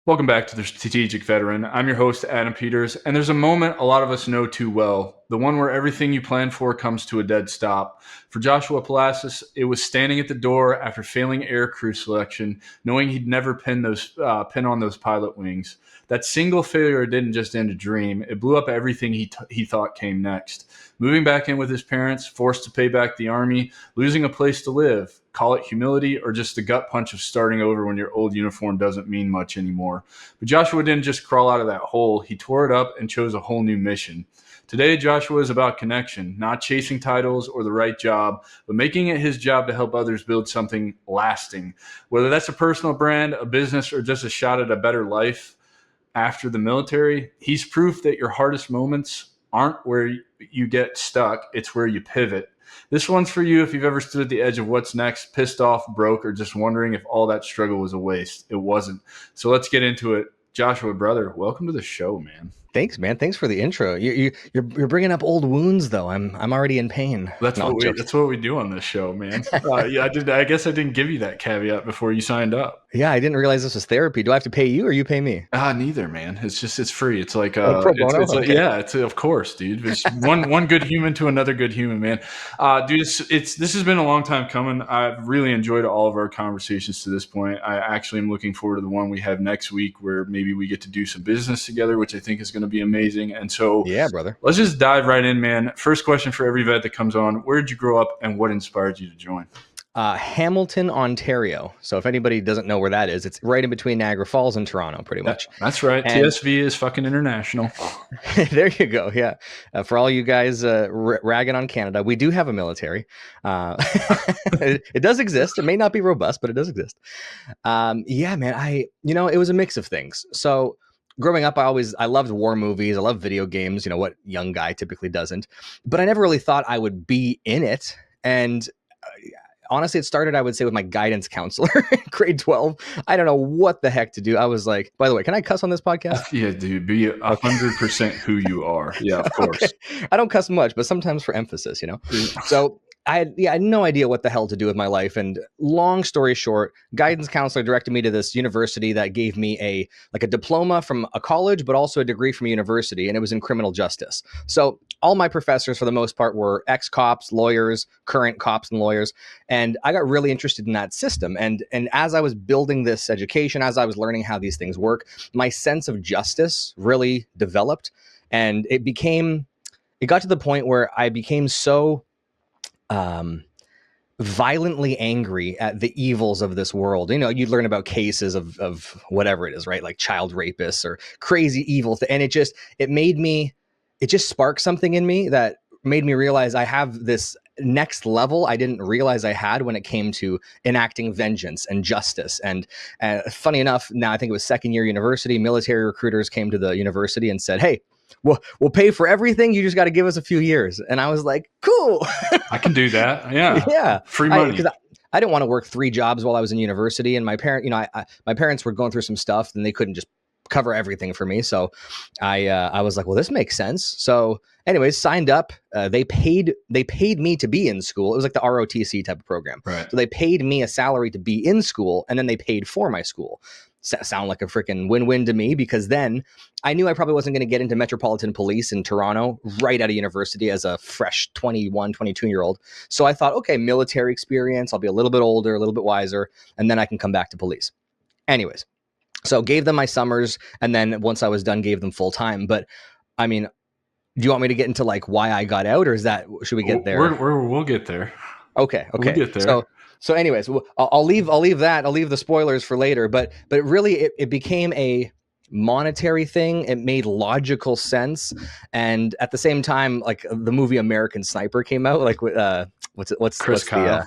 Welcome back to the Strategic Veteran. I'm your host, Adam Peters, and there's a moment a lot of us know too well, the one where everything you plan for comes to a dead stop. For Joshua Palassis, it was standing at the door after failing aircrew selection, knowing he'd never pin on those pilot wings. That single failure didn't just end a dream, it blew up everything he thought came next. Moving back in with his parents, forced to pay back the Army, losing a place to live, call it humility or just the gut punch of starting over when your old uniform doesn't mean much anymore. But Joshua didn't just crawl out of that hole. He tore it up and chose a whole new mission. Today, Joshua is about connection, not chasing titles or the right job, but making it his job to help others build something lasting. Whether that's a personal brand, a business, or just a shot at a better life after the military, he's proof that your hardest moments aren't where you get stuck, it's where you pivot. This one's for you if you've ever stood at the edge of what's next, pissed off, broke, or just wondering if all that struggle was a waste. It wasn't. So let's get into it. Joshua, brother, welcome to the show, man. Thanks, man. Thanks for the intro. You're bringing up old wounds, though. I'm already in pain. That's what we do on this show, man. I guess I didn't give you that caveat before you signed up. Yeah, I didn't realize this was therapy. Do I have to pay you or you pay me? Neither, man. It's free. It's like pro bono? It's like, yeah, it's of course, dude. It's one good human to another good human, man. Dude, this has been a long time coming. I've really enjoyed all of our conversations to this point. I actually am looking forward to the one we have next week, where maybe we get to do some business together, which I think is going to be amazing. And so, yeah, brother, let's just dive right in, man. First question for every vet that comes on: where did you grow up, and what inspired you to join? Hamilton, Ontario. So if anybody doesn't know where that is, it's right in between Niagara Falls and Toronto, pretty much. That's right. And TSV is fucking international. There you go. Yeah. For all you guys ragging on Canada, we do have a military. It does exist. It may not be robust, but it does exist. Yeah, man. It was a mix of things. So growing up, I loved war movies. I loved video games, what young guy typically doesn't. But I never really thought I would be in it. And honestly, it started, I would say, with my guidance counselor in grade 12. I don't know what the heck to do. I was like, by the way, can I cuss on this podcast? Yeah, dude, be 100% who you are. Yeah, of course. Okay. I don't cuss much, but sometimes for emphasis, So I had no idea what the hell to do with my life. And long story short, guidance counselor directed me to this university that gave me a diploma from a college, but also a degree from a university. And it was in criminal justice. So all my professors, for the most part, were ex-cops, lawyers, current cops and lawyers. And I got really interested in that system. And as I was building this education, as I was learning how these things work, my sense of justice really developed. And it got to the point where I became so violently angry at the evils of this world. You learn about cases of whatever it is, right? Like child rapists or crazy evil. And it just sparked something in me that made me realize I have this next level I didn't realize I had when it came to enacting vengeance and justice. And funny enough, now I think it was second year university, military recruiters came to the university and said, hey, we'll pay for everything. You just got to give us a few years. And I was like, cool. I can do that. Yeah. Yeah. Free money. Because I didn't want to work 3 jobs while I was in university. And my parents were going through some stuff and they couldn't just cover everything for me. So I was like, well, this makes sense. So anyways, signed up. They paid me to be in school. It was like the ROTC type of program. Right. So they paid me a salary to be in school, and then they paid for my school. Sound like a freaking win-win to me, because then I knew I probably wasn't going to get into Metropolitan Police in Toronto right out of university as a fresh 21, 22-year-old. So I thought, okay, military experience. I'll be a little bit older, a little bit wiser, and then I can come back to police. Anyways, so gave them my summers, and then once I was done, gave them full time. But I mean, do you want me to get into like why I got out, or should we get there? We'll get there. Okay. We'll get there. So anyways, I'll leave that. I'll leave the spoilers for later. But really, it became a monetary thing. It made logical sense, and at the same time, like the movie American Sniper came out. Like what's Kyle.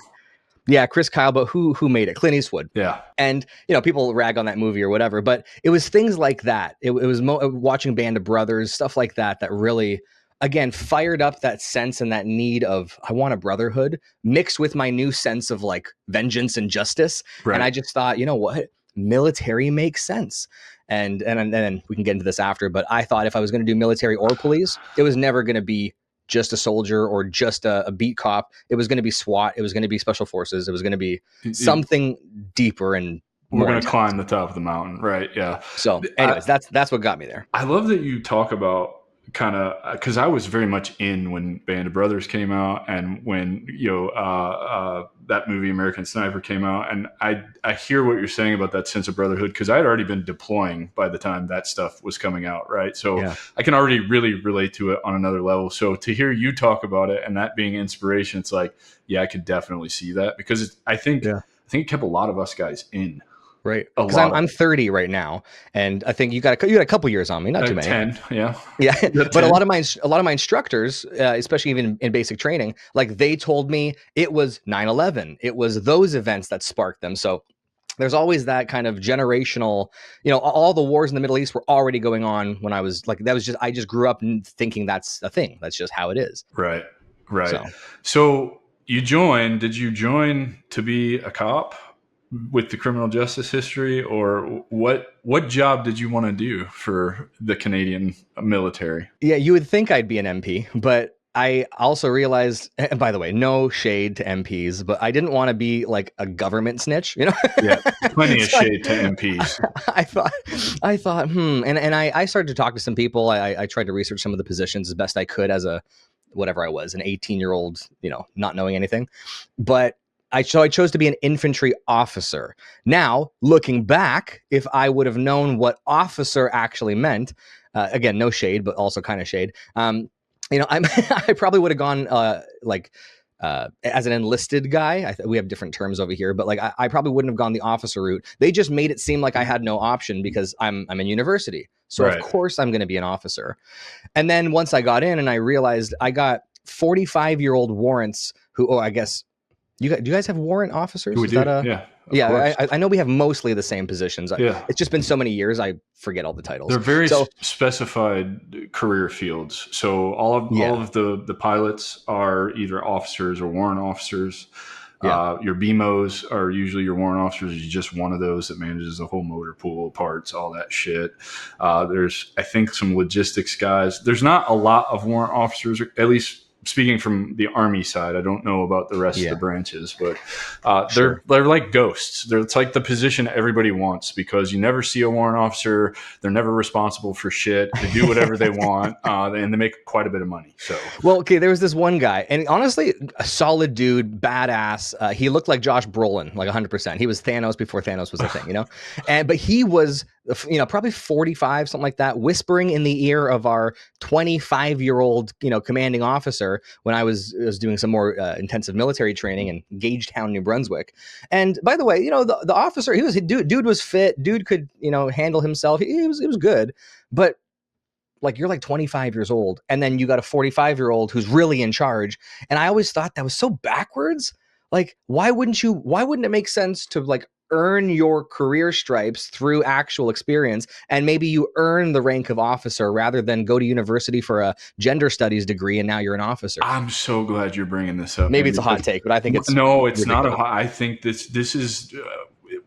Chris Kyle, but who made it? Clint Eastwood. Yeah. And people rag on that movie or whatever, but it was things like that. It was watching Band of Brothers, stuff like that really, again, fired up that sense and that need of, I want a brotherhood mixed with my new sense of like vengeance and justice. Right. And I just thought, you know what? Military makes sense. And then we can get into this after, but I thought if I was going to do military or police, it was never going to be just a soldier or just a beat cop. It was going to be SWAT. It was going to be special forces. It was going to be something deeper and we're more going to intense. climb the top of the mountain. Right. Yeah. So anyways, that's what got me there. I love that you talk about kind of, because I was very much in when Band of Brothers came out, and when that movie American Sniper came out, and I hear what you're saying about that sense of brotherhood, because I had already been deploying by the time that stuff was coming out, right? So Yeah. I can already really relate to it on another level. So to hear you talk about it and that being inspiration, it's like, yeah, I could definitely see that, because I think it kept a lot of us guys in. Right, because I'm 30 right now, and I think you got a couple years on me, not too many. 10, yeah. But a lot of my instructors, especially even in basic training, like they told me it was 9/11, it was those events that sparked them. So there's always that kind of generational, all the wars in the Middle East were already going on when I was like, I just grew up thinking that's a thing. That's just how it is. Right. So did you join to be a cop with the criminal justice history, or what job did you want to do for the Canadian military? Yeah, you would think I'd be an MP, but I also realized, and by the way, no shade to MPs, but I didn't want to be like a government snitch, Yeah, plenty of shade to MPs. I thought, and I started to talk to some people. I tried to research some of the positions as best I could as a whatever I was, an 18-year-old, not knowing anything, but I chose to be an infantry officer. Now, looking back, if I would have known what officer actually meant, again, no shade, but also kind of shade. I probably would have gone as an enlisted guy. We have different terms over here, but like I probably wouldn't have gone the officer route. They just made it seem like I had no option because I'm in university, so Of course I'm going to be an officer. And then once I got in, and I realized I got 45-year-old warrants who, I guess. Do you guys have warrant officers? We do. I know we have mostly the same positions. It's just been so many years, I forget all the titles. They're very specified career fields. So all of the pilots are either officers or warrant officers. Yeah. Your BMOs are usually your warrant officers. You're just one of those that manages the whole motor pool, parts, all that shit. There's, I think, some logistics guys. There's not a lot of warrant officers, at least speaking from the Army side. I don't know about the rest of the branches, but they're like ghosts. It's like the position everybody wants, because you never see a warrant officer. They're never responsible for shit. They do whatever they want, and they make quite a bit of money. So, well, okay, there was this one guy, and honestly, a solid dude, badass. He looked like Josh Brolin, like 100%. He was Thanos before Thanos was a thing, but he was, probably 45, something like that, whispering in the ear of our 25-year-old, commanding officer when I was doing some more intensive military training in Gagetown, New Brunswick. And by the way, the officer, dude was fit, dude could, handle himself. He was good, but like, you're like 25 years old, and then you got a 45-year-old who's really in charge. And I always thought that was so backwards. Like, why wouldn't it make sense to like earn your career stripes through actual experience, and maybe you earn the rank of officer rather than go to university for a gender studies degree and now you're an officer? I'm so glad you're bringing this up. Maybe it's a hot take, but I think it's ridiculous. Not a hot. I think this is.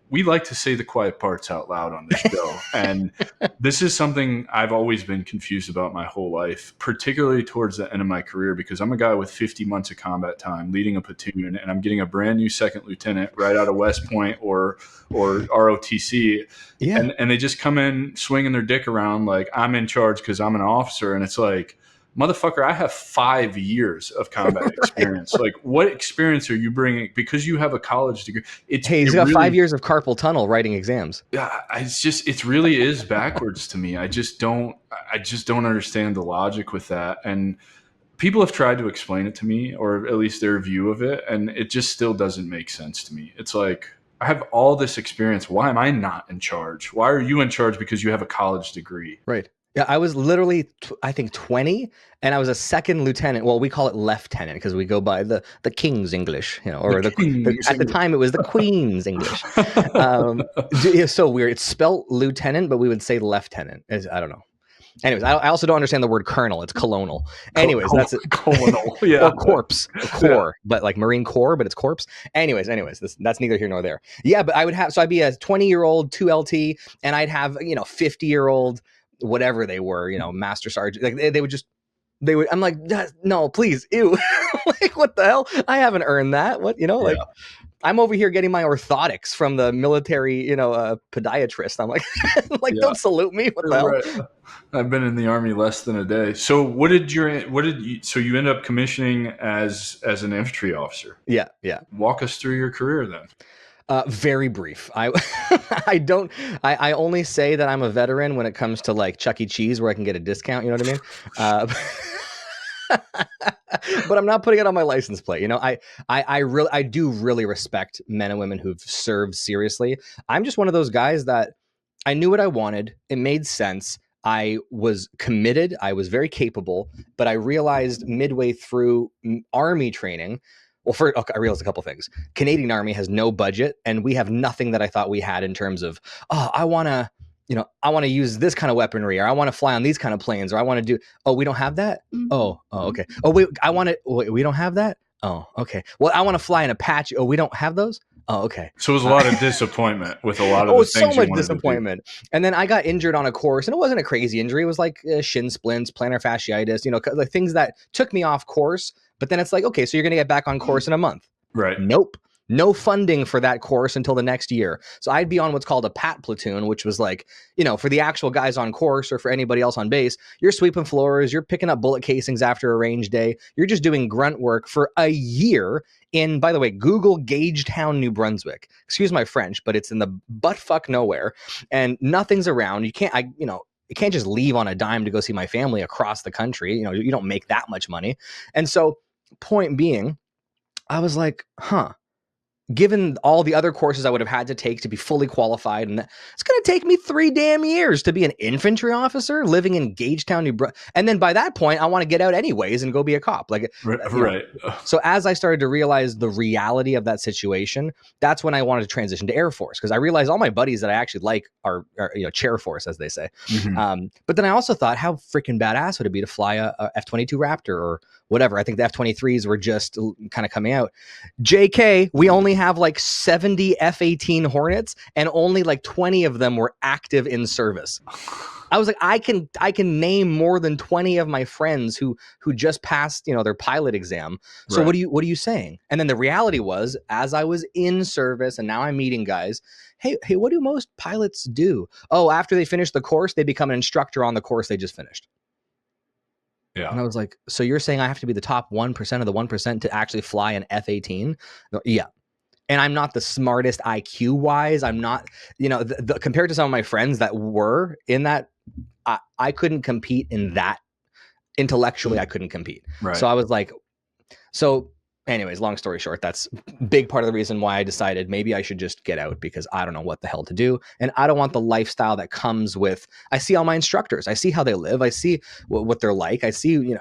We like to say the quiet parts out loud on this show, and this is something I've always been confused about my whole life, particularly towards the end of my career, because I'm a guy with 50 months of combat time leading a platoon, and I'm getting a brand new second lieutenant right out of West Point or ROTC, and they just come in swinging their dick around like I'm in charge because I'm an officer, and it's like, motherfucker, I have 5 years of combat experience. Like, what experience are you bringing? Because you have a college degree. He's got 5 years of carpal tunnel writing exams. Yeah, it really is backwards to me. I just don't understand the logic with that. And people have tried to explain it to me, or at least their view of it, and it just still doesn't make sense to me. It's like, I have all this experience. Why am I not in charge? Why are you in charge because you have a college degree? Right. Yeah, I was literally, I think, 20, and I was a second lieutenant. Well, we call it lieutenant because we go by the King's English, or at the time it was the Queen's English. It's so weird. It's spelled lieutenant, but we would say lieutenant. I don't know. Anyways, I also don't understand the word colonel. It's colonel. Anyways, that's it. Colonel, yeah. Or corpse, corps, but like Marine Corps, but it's corpse. Anyways, that's neither here nor there. Yeah, but I'd be a 20-year-old 2LT, and I'd have 50-year-old. Whatever they were, master sergeant, like they would, I'm like, no, please, ew. Like, what the hell? I haven't earned that. What, like, I'm over here getting my orthotics from the military, podiatrist. I'm like, Yeah. don't salute me. What the hell? Right. I've been in the Army less than a day. So so you end up commissioning as an infantry officer? Yeah. Walk us through your career then. Very brief. I only say that I'm a veteran when it comes to like Chuck E. Cheese, where I can get a discount. You know what I mean? But I'm not putting it on my license plate. I do really respect men and women who've served seriously. I'm just one of those guys that I knew what I wanted. It made sense. I was committed. I was very capable, but I realized midway through Army training, I realized a couple things. Canadian Army has no budget, and we have nothing that I thought we had in terms of, I want to use this kind of weaponry, or I want to fly on these kind of planes, or I want to do, we don't have that? Oh, okay. Oh, wait, we don't have that? Oh, okay. Well, I want to fly an Apache. Oh, we don't have those? Oh, okay. So it was a lot of disappointment with a lot of the things so much disappointment. And then I got injured on a course, and it wasn't a crazy injury. It was like shin splints, plantar fasciitis, the things that took me off course. But then it's like, okay, so you're going to get back on course in a month. Right. Nope. No funding for that course until the next year. So I'd be on what's called a PAT platoon, which was like, for the actual guys on course or for anybody else on base, you're sweeping floors, you're picking up bullet casings after a range day. You're just doing grunt work for a year in, by the way, Google Gagetown, New Brunswick. Excuse my French, but it's in the buttfuck nowhere and nothing's around. You can't just leave on a dime to go see my family across the country. You don't make that much money. And so point being, I was like, given all the other courses I would have had to take to be fully qualified, and it's going to take me 3 damn years to be an infantry officer living in Gagetown, New Brunswick. And then by that point, I want to get out anyways and go be a cop. Right. So as I started to realize the reality of that situation, that's when I wanted to transition to Air Force, because I realized all my buddies that I actually like are chair force, as they say. Mm-hmm. But then I also thought, how freaking badass would it be to fly a F-22 Raptor or whatever? I think the F-23s were just kind of coming out. JK, we only have like 70 F-18 Hornets, and only like 20 of them were active in service. I was like, I can name more than 20 of my friends who just passed, their pilot exam. So right. What are you saying? And then the reality was, as I was in service and now I'm meeting guys, hey, what do most pilots do? Oh, after they finish the course, they become an instructor on the course they just finished. Yeah. And I was like, so you're saying I have to be the top 1% of the 1% to actually fly an F-18? No, yeah. And I'm not the smartest IQ wise. I'm not, compared to some of my friends that were in that, I couldn't compete in that. Intellectually, I couldn't compete. Right. So I was like, anyways, long story short, that's a big part of the reason why I decided maybe I should just get out, because I don't know what the hell to do. And I don't want the lifestyle that comes with, I see all my instructors, I see how they live, I see what they're like, I see, and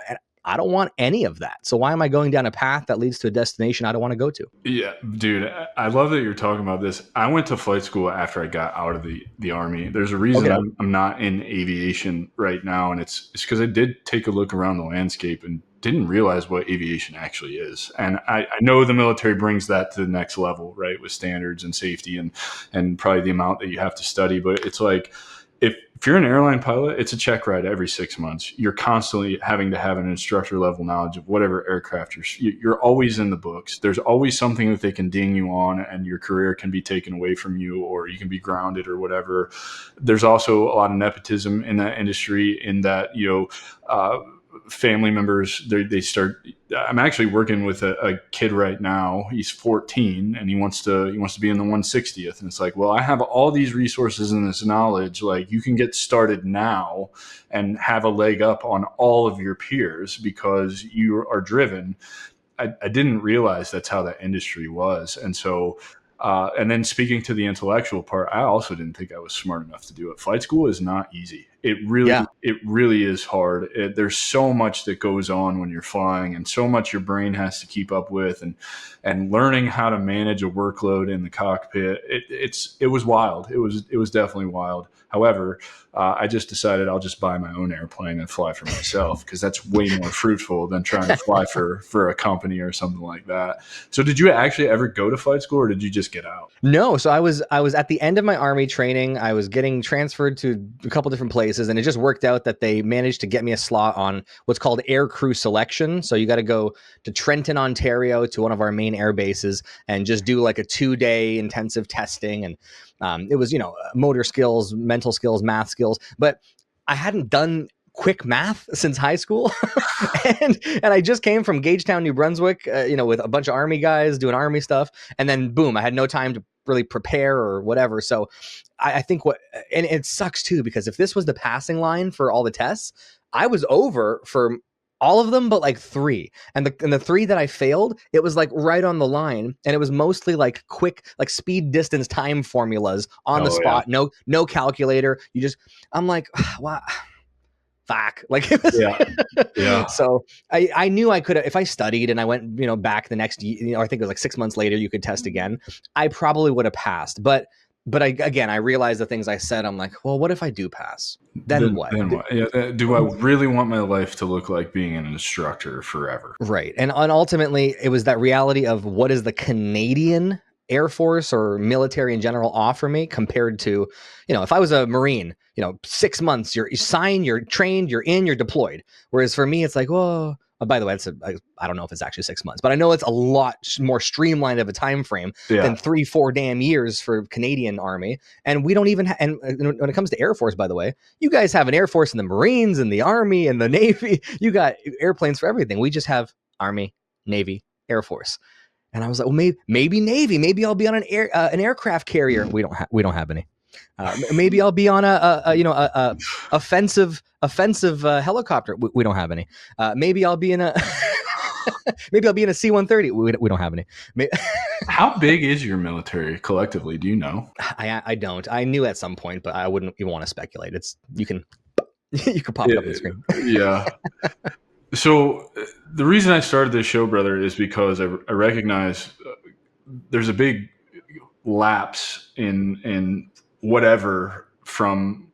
I don't want any of that. So why am I going down a path that leads to a destination I don't want to go to? Yeah, dude, I love that you're talking about this. I went to flight school after I got out of the Army. There's a reason I'm not in aviation right now, and it's because I did take a look around the landscape and didn't realize what aviation actually is. And I know the military brings that to the next level, right, with standards and safety and probably the amount that you have to study. But it's like, if you're an airline pilot, it's a check ride every 6 months. You're constantly having to have an instructor level knowledge of whatever aircraft you're always in the books. There's always something that they can ding you on, and your career can be taken away from you, or you can be grounded or whatever. There's also a lot of nepotism in that industry, in that, family members, they start. I'm actually working with a kid right now. He's 14 and he wants to be in the 160th. And it's like, well, I have all these resources and this knowledge. Like, you can get started now and have a leg up on all of your peers because you are driven. I didn't realize that's how that industry was. And so, and then speaking to the intellectual part, I also didn't think I was smart enough to do it. Flight school is not easy. It really is hard. There's so much that goes on when you're flying, and so much your brain has to keep up with, and learning how to manage a workload in the cockpit. It was wild. It was definitely wild. However, I just decided I'll just buy my own airplane and fly for myself, because that's way more fruitful than trying to fly for a company or something like that. So did you actually ever go to flight school, or did you just just get out? No, so I was at the end of my Army training. I was getting transferred to a couple different places, and it just worked out that they managed to get me a slot on what's called aircrew selection. So you got to go to Trenton, Ontario, to one of our main air bases, and just do like a 2-day intensive testing. And it was, motor skills, mental skills, math skills, but I hadn't done quick math since high school. and I just came from Gagetown, New Brunswick, with a bunch of Army guys doing Army stuff. And then boom, I had no time to really prepare or whatever. So I think and it sucks too, because if this was the passing line for all the tests, I was over for all of them, but like 3. And the 3 that I failed, it was like right on the line. And it was mostly like quick, like speed, distance, time formulas on the spot. Yeah. No calculator. I'm like, wow. Fuck. Like it was, yeah. So I knew I could have, if I studied and I went, back the next year, I think it was like 6 months later, you could test again. I probably would have passed. But I realized the things I said. I'm like, well, what if I do pass? Then what? Yeah. Do I really want my life to look like being an instructor forever? Right. And ultimately, it was that reality of what is the Canadian Air Force or military in general offer me compared to, if I was a Marine, 6 months, you sign, you're trained, you're deployed. Whereas for me, it's like, oh, by the way, I don't know if it's actually 6 months, but I know it's a lot more streamlined of a time frame than 3-4 damn years for Canadian Army. And we don't even and when it comes to Air Force, by the way, you guys have an Air Force in the Marines and the Army and the Navy. You got airplanes for everything. We just have Army, Navy, Air Force. And I was like, well, maybe Navy. Maybe I'll be on an aircraft carrier. We don't have any. Maybe I'll be on a offensive helicopter. We don't have any. Maybe I'll be in a C-130. We don't have any. How big is your military collectively? Do you know? I don't. I knew at some point, but I wouldn't even want to speculate. You can pop it up on the screen. Yeah. So the reason I started this show, brother, is because I recognize there's a big lapse in whatever from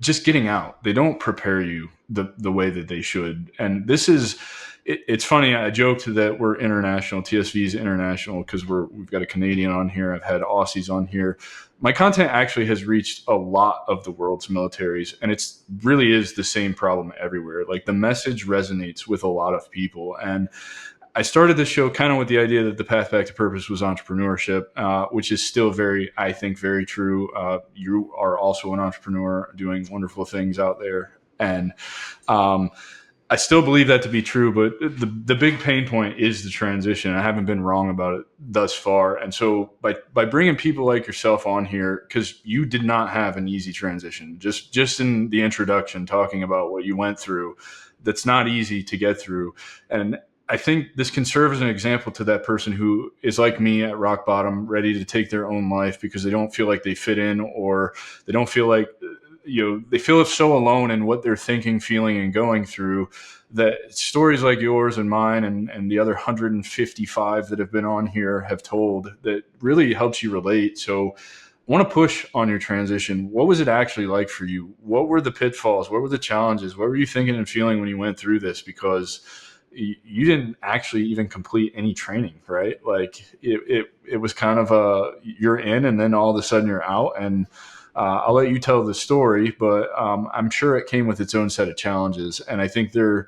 just getting out. They don't prepare you the way that they should. And this is, it's funny. I joked that we're international. TSV is international because we've got a Canadian on here. I've had Aussies on here. My content actually has reached a lot of the world's militaries, and it's really is the same problem everywhere. Like the message resonates with a lot of people. And I started this show kind of with the idea that the path back to purpose was entrepreneurship, which is still I think very true. You are also an entrepreneur doing wonderful things out there. And I still believe that to be true, but the big pain point is the transition. I haven't been wrong about it thus far. And so by bringing people like yourself on here, because you did not have an easy transition, just in the introduction, talking about what you went through, that's not easy to get through. And I think this can serve as an example to that person who is like me at rock bottom, ready to take their own life because they don't feel like they fit in, or they don't feel like, they feel so alone in what they're thinking, feeling, and going through, that stories like yours and mine and the other 155 that have been on here have told that really helps you relate. So I want to push on your transition. What was it actually like for you? What were the pitfalls? What were the challenges? What were you thinking and feeling when you went through this? Because you didn't actually even complete any training, right? Like it was kind of you're in and then all of a sudden you're out. And I'll let you tell the story, but I'm sure it came with its own set of challenges. And I think they're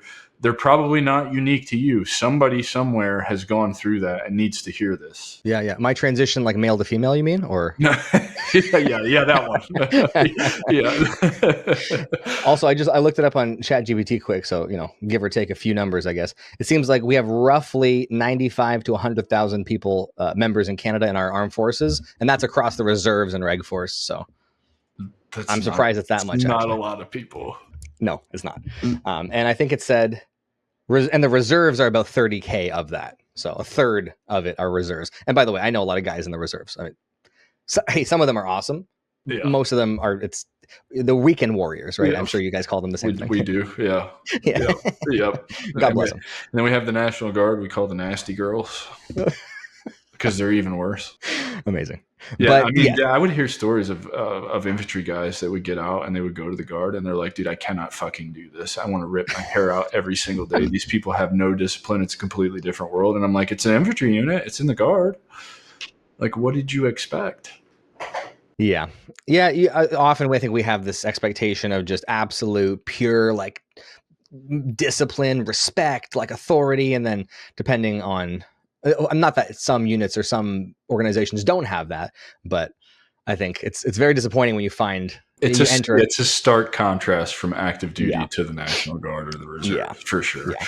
probably not unique to you. Somebody somewhere has gone through that and needs to hear this. Yeah. My transition, like male to female, you mean? Or yeah, that one. Yeah. Also, I looked it up on ChatGPT quick, so give or take a few numbers, I guess. It seems like we have roughly 95 to 100,000 people, members in Canada in our armed forces, and that's across the reserves and reg force. So I'm surprised it's that much. Not actually. A lot of people. No, it's not. And I think it said, and the reserves are about 30K of that. So a third of it are reserves. And by the way, I know a lot of guys in the reserves. I mean, some of them are awesome. Yeah. Most of them it's the weekend warriors, right? Yeah. I'm sure you guys call them the same thing. We do. Yeah. Yeah. Yep. God bless them. And then we have the National Guard. We call the nasty girls because they're even worse. Amazing. Yeah, but, I would hear stories of infantry guys that would get out and they would go to the Guard and they're like, dude, I cannot fucking do this. I want to rip my hair out every single day. These people have no discipline. It's a completely different world. And I'm like, it's an infantry unit. It's in the Guard. Like, what did you expect? Yeah. Yeah. Often I think we have this expectation of just absolute pure, like, discipline, respect, like authority. And then depending on, I'm not that some units or some organizations don't have that, but I think it's very disappointing when you find you enter. It's a stark contrast from active duty Yeah. to the National Guard or the Reserve, Yeah. for sure. Yeah.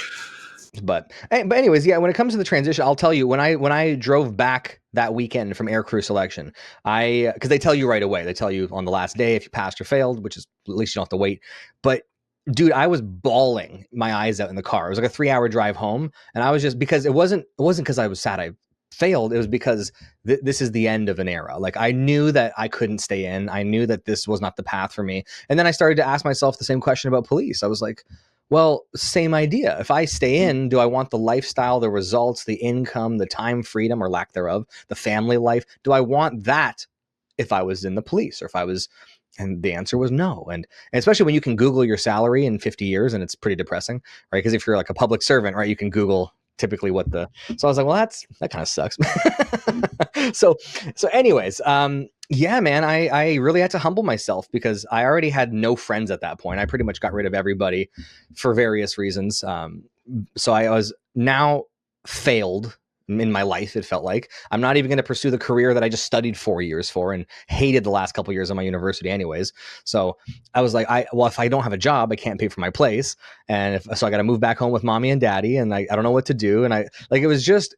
But anyways, yeah, when it comes to the transition, I'll tell you, when I drove back that weekend from aircrew selection, because they tell you right away, they tell you on the last day if you passed or failed, which is at least you don't have to wait. But dude, I was bawling my eyes out in the car. It was like a 3-hour drive home, and I was just, because it wasn't because I was sad I failed. It was because this is the end of an era. Like, I knew that I couldn't stay in. I knew that this was not the path for me. And then I started to ask myself the same question about police. I was like, well, same idea. If I stay in, do I want the lifestyle, the results, the income, the time freedom or lack thereof, the family life? Do I want that if I was in the police, or if I was? And the answer was no. And especially when you can Google your salary in 50 years, and it's pretty depressing, right? Because if you're like a public servant, right, you can Google typically what the, so I was like, well, that kind of sucks. so anyways, yeah, man, I really had to humble myself, because I already had no friends at that point. I pretty much got rid of everybody for various reasons. So I was now failed in my life. It felt like I'm not even going to pursue the career that I just studied 4 years for and hated the last couple of years of my university anyways. So I was like, if I don't have a job, I can't pay for my place. And so I got to move back home with mommy and daddy, and I don't know what to do. And it was just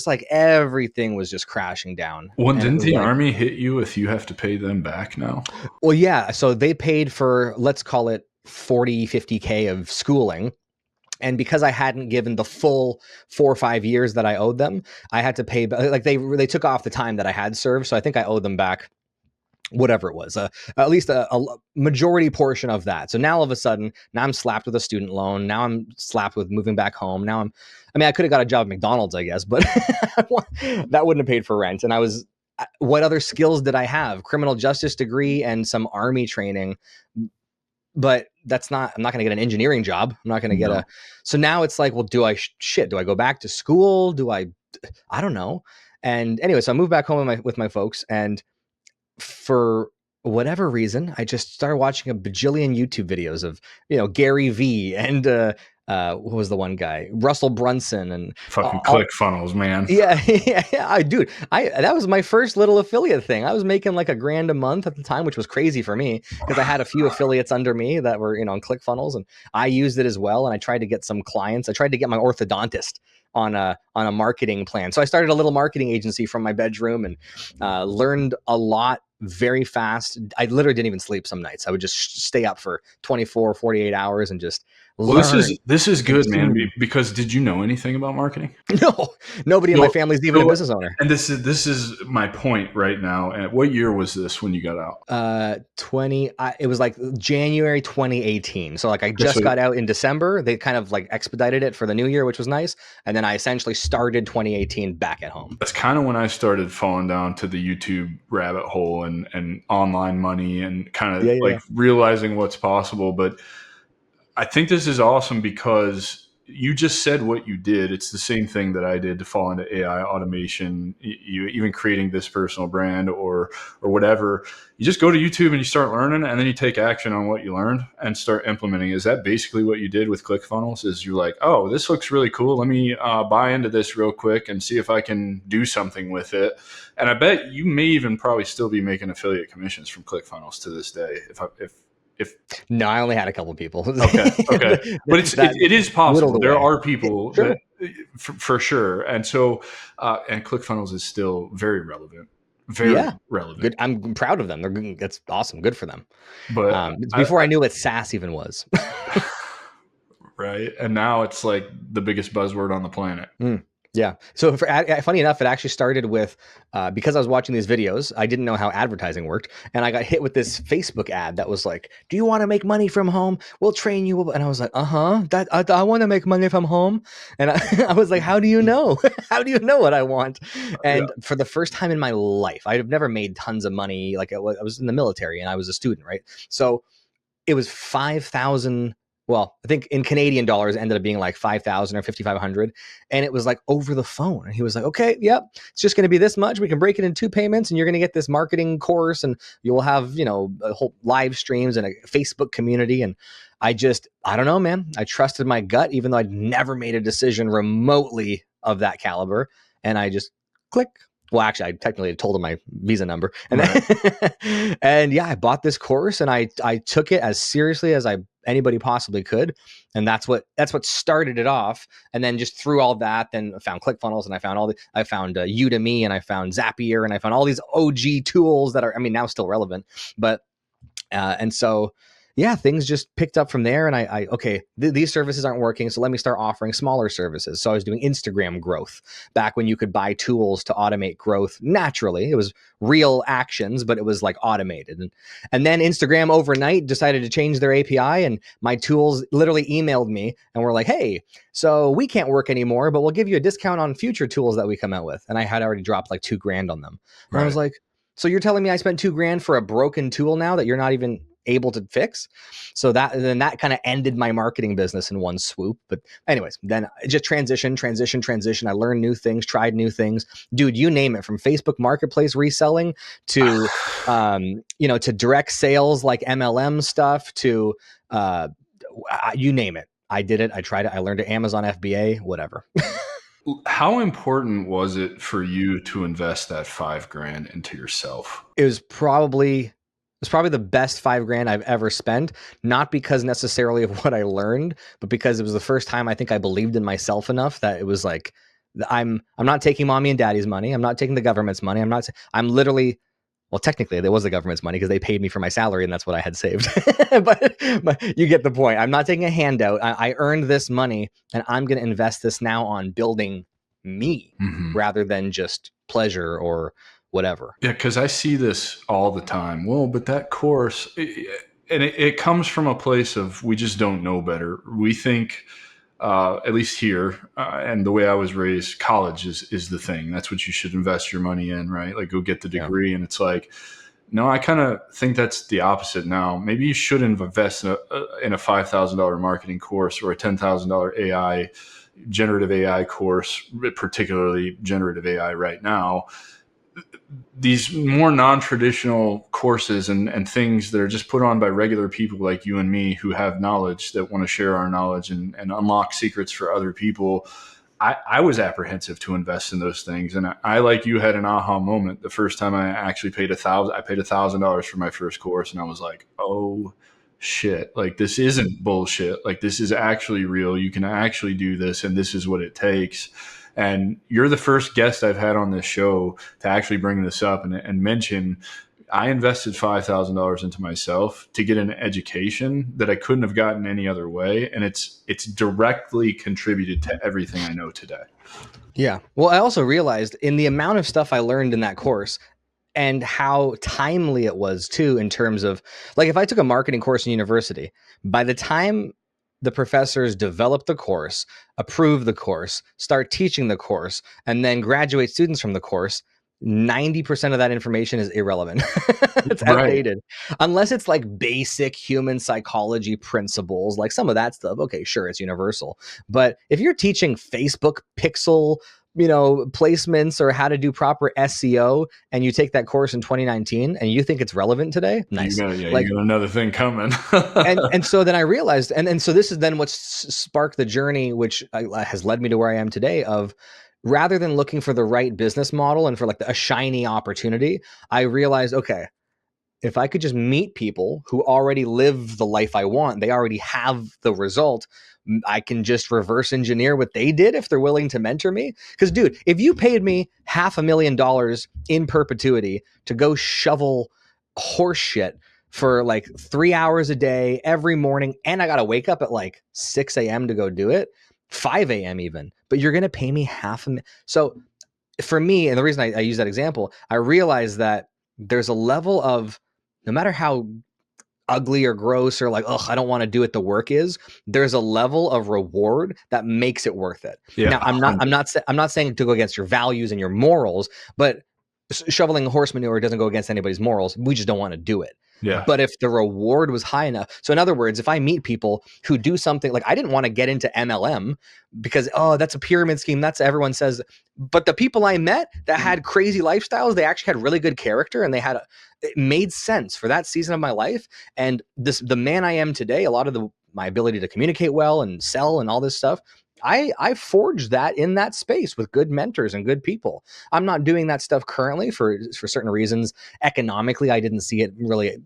like everything was just crashing down. Well, didn't the like, Army hit you if you have to pay them back now? Well, yeah. So they paid for, let's call it 50K of schooling. And because I hadn't given the full 4 or 5 years that I owed them, I had to pay, like, they took off the time that I had served. So I think I owed them back whatever it was, at least a majority portion of that. So now all of a sudden, now I'm slapped with a student loan. Now I'm slapped with moving back home. Now I could have got a job at McDonald's, I guess, but that wouldn't have paid for rent. And what other skills did I have? Criminal justice degree and some Army training. But I'm not going to get an engineering job. I'm not going to get so now it's like, well, do I go back to school? I don't know. And anyway, so I moved back home with my folks, and for whatever reason, I just started watching a bajillion YouTube videos of, Gary V and, what was the one guy? Russell Brunson and fucking ClickFunnels, man. Yeah. Dude, that was my first little affiliate thing. I was making like $1,000 a month at the time, which was crazy for me because I had a few affiliates under me that were, on ClickFunnels, and I used it as well. And I tried to get some clients. I tried to get my orthodontist on a marketing plan. So I started a little marketing agency from my bedroom and learned a lot very fast. I literally didn't even sleep some nights. I would just stay up for 24, 48 hours and just learn. This is good, man, because did you know anything about marketing? No, nobody in my family is even a business owner. And this is my point right now. And what year was this when you got out? It was like January 2018. So like I just got out in December. They kind of like expedited it for the new year, which was nice. And then I essentially started 2018 back at home. That's kind of when I started falling down to the YouTube rabbit hole and online money and kind of realizing what's possible. But I think this is awesome because you just said what you did. It's the same thing that I did to fall into AI automation, you even creating this personal brand or whatever. You just go to YouTube and you start learning, and then you take action on what you learned and start implementing. Is that basically what you did with ClickFunnels? Is you're like, oh, this looks really cool. Let me buy into this real quick and see if I can do something with it. And I bet you may even probably still be making affiliate commissions from ClickFunnnos to this day. No, I only had a couple of people. Okay. But it is possible. There are people sure. that, for sure. And so, and ClickFunnels is still very relevant. Very relevant. Good. I'm proud of them. They're good. That's awesome. Good for them. But before I knew what SaaS even was. Right. And now it's like the biggest buzzword on the planet. Yeah. So funny enough, it actually started with, because I was watching these videos, I didn't know how advertising worked. And I got hit with this Facebook ad that was like, do you want to make money from home? We'll train you. And I was like, I want to make money from home. And I was like, how do you know? How do you know what I want? And for the first time in my life, I've never made tons of money. Like I was in the military and I was a student, right? So it was $5,000 well, I think in Canadian dollars, it ended up being like 5,000 or 5,500. And it was like over the phone. And he was like, okay, yep, it's just going to be this much. We can break it in 2 payments and you're going to get this marketing course and you will have, you know, a whole live streams and a Facebook community. And I don't know, man. I trusted my gut, even though I'd never made a decision remotely of that caliber. And I just click. Well, actually, I technically told him my Visa number, and then, and yeah, I bought this course, and I took it as seriously as anybody possibly could, and that's what started it off. And then just through all that, then I found ClickFunnels, and I found Udemy, and I found Zapier, and I found all these OG tools that are, I mean, now still relevant, but and so. Yeah, things just picked up from there. And I okay, these services aren't working. So let me start offering smaller services. So I was doing Instagram growth back when you could buy tools to automate growth naturally. It was real actions, but it was like automated. And then Instagram overnight decided to change their API. And my tools literally emailed me and were like, hey, so we can't work anymore, but we'll give you a discount on future tools that we come out with. And I had already dropped like $2,000 on them. And I was like, so you're telling me I spent $2,000 for a broken tool now that you're not even able to fix? So that kind of ended my marketing business in one swoop. But anyways, then just transition. I learned new things, tried new things, dude, you name it, from Facebook Marketplace reselling to, to direct sales, like MLM stuff, to, you name it. I did it. I tried it. I learned at Amazon FBA, whatever. How important was it for you to invest that $5,000 into yourself? It was probably the best $5,000 I've ever spent, not because necessarily of what I learned, but because it was the first time I think I believed in myself enough that it was like, I'm not taking mommy and daddy's money. I'm not taking the government's money. I'm literally, well, technically it was the government's money because they paid me for my salary and that's what I had saved. but you get the point. I'm not taking a handout. I earned this money and I'm going to invest this now on building me rather than just pleasure or whatever. Yeah, because I see this all the time. Well, but that course, it comes from a place of we just don't know better. We think, at least here, and the way I was raised, college is the thing. That's what you should invest your money in, right? Like go get the degree. And it's like, no, I kind of think that's the opposite now. Maybe you should invest in a $5,000 marketing course or a $10,000 generative AI course, particularly generative AI right now. These more non-traditional courses and things that are just put on by regular people like you and me who have knowledge that want to share our knowledge and unlock secrets for other people. I was apprehensive to invest in those things. And I, like you, had an aha moment the first time I actually paid $1,000 for my first course. And I was like, oh shit, like this isn't bullshit. Like this is actually real. You can actually do this. And this is what it takes. And you're the first guest I've had on this show to actually bring this up and mention I invested $5,000 into myself to get an education that I couldn't have gotten any other way. And it's directly contributed to everything I know today. Yeah. Well, I also realized in the amount of stuff I learned in that course and how timely it was too, in terms of like, if I took a marketing course in university, by the time the professors develop the course, approve the course, start teaching the course, and then graduate students from the course, 90% of that information is irrelevant. It's outdated. Unless it's like basic human psychology principles, like some of that stuff. Okay, sure, it's universal. But if you're teaching Facebook pixel, placements or how to do proper SEO, and you take that course in 2019 and you think it's relevant today, nice. You got another thing coming. and so then I realized, and so this is then what sparked the journey, which has led me to where I am today, of rather than looking for the right business model and for like a shiny opportunity, I realized, okay, if I could just meet people who already live the life I want, they already have the result, I can just reverse engineer what they did if they're willing to mentor me. Because, dude, if you paid me $500,000 in perpetuity to go shovel horse shit for like 3 hours a day every morning, and I got to wake up at like 6 a.m. to go do it, 5 a.m. even, but you're going to pay me $500,000. So for me, and the reason I use that example, I realized that there's a level of, no matter how ugly or gross or like, I don't want to do it, the work is, there's a level of reward that makes it worth it. Yeah, now I'm not saying to go against your values and your morals, but shoveling horse manure doesn't go against anybody's morals. We just don't want to do it. Yeah. But if the reward was high enough, so in other words, if I meet people who do something like, I didn't want to get into MLM because, oh, that's a pyramid scheme. That's everyone says. But the people I met that had crazy lifestyles, they actually had really good character, and it made sense for that season of my life. And the man I am today, a lot of my ability to communicate well and sell and all this stuff, I forged that in that space with good mentors and good people. I'm not doing that stuff currently for certain reasons. Economically, I didn't see it really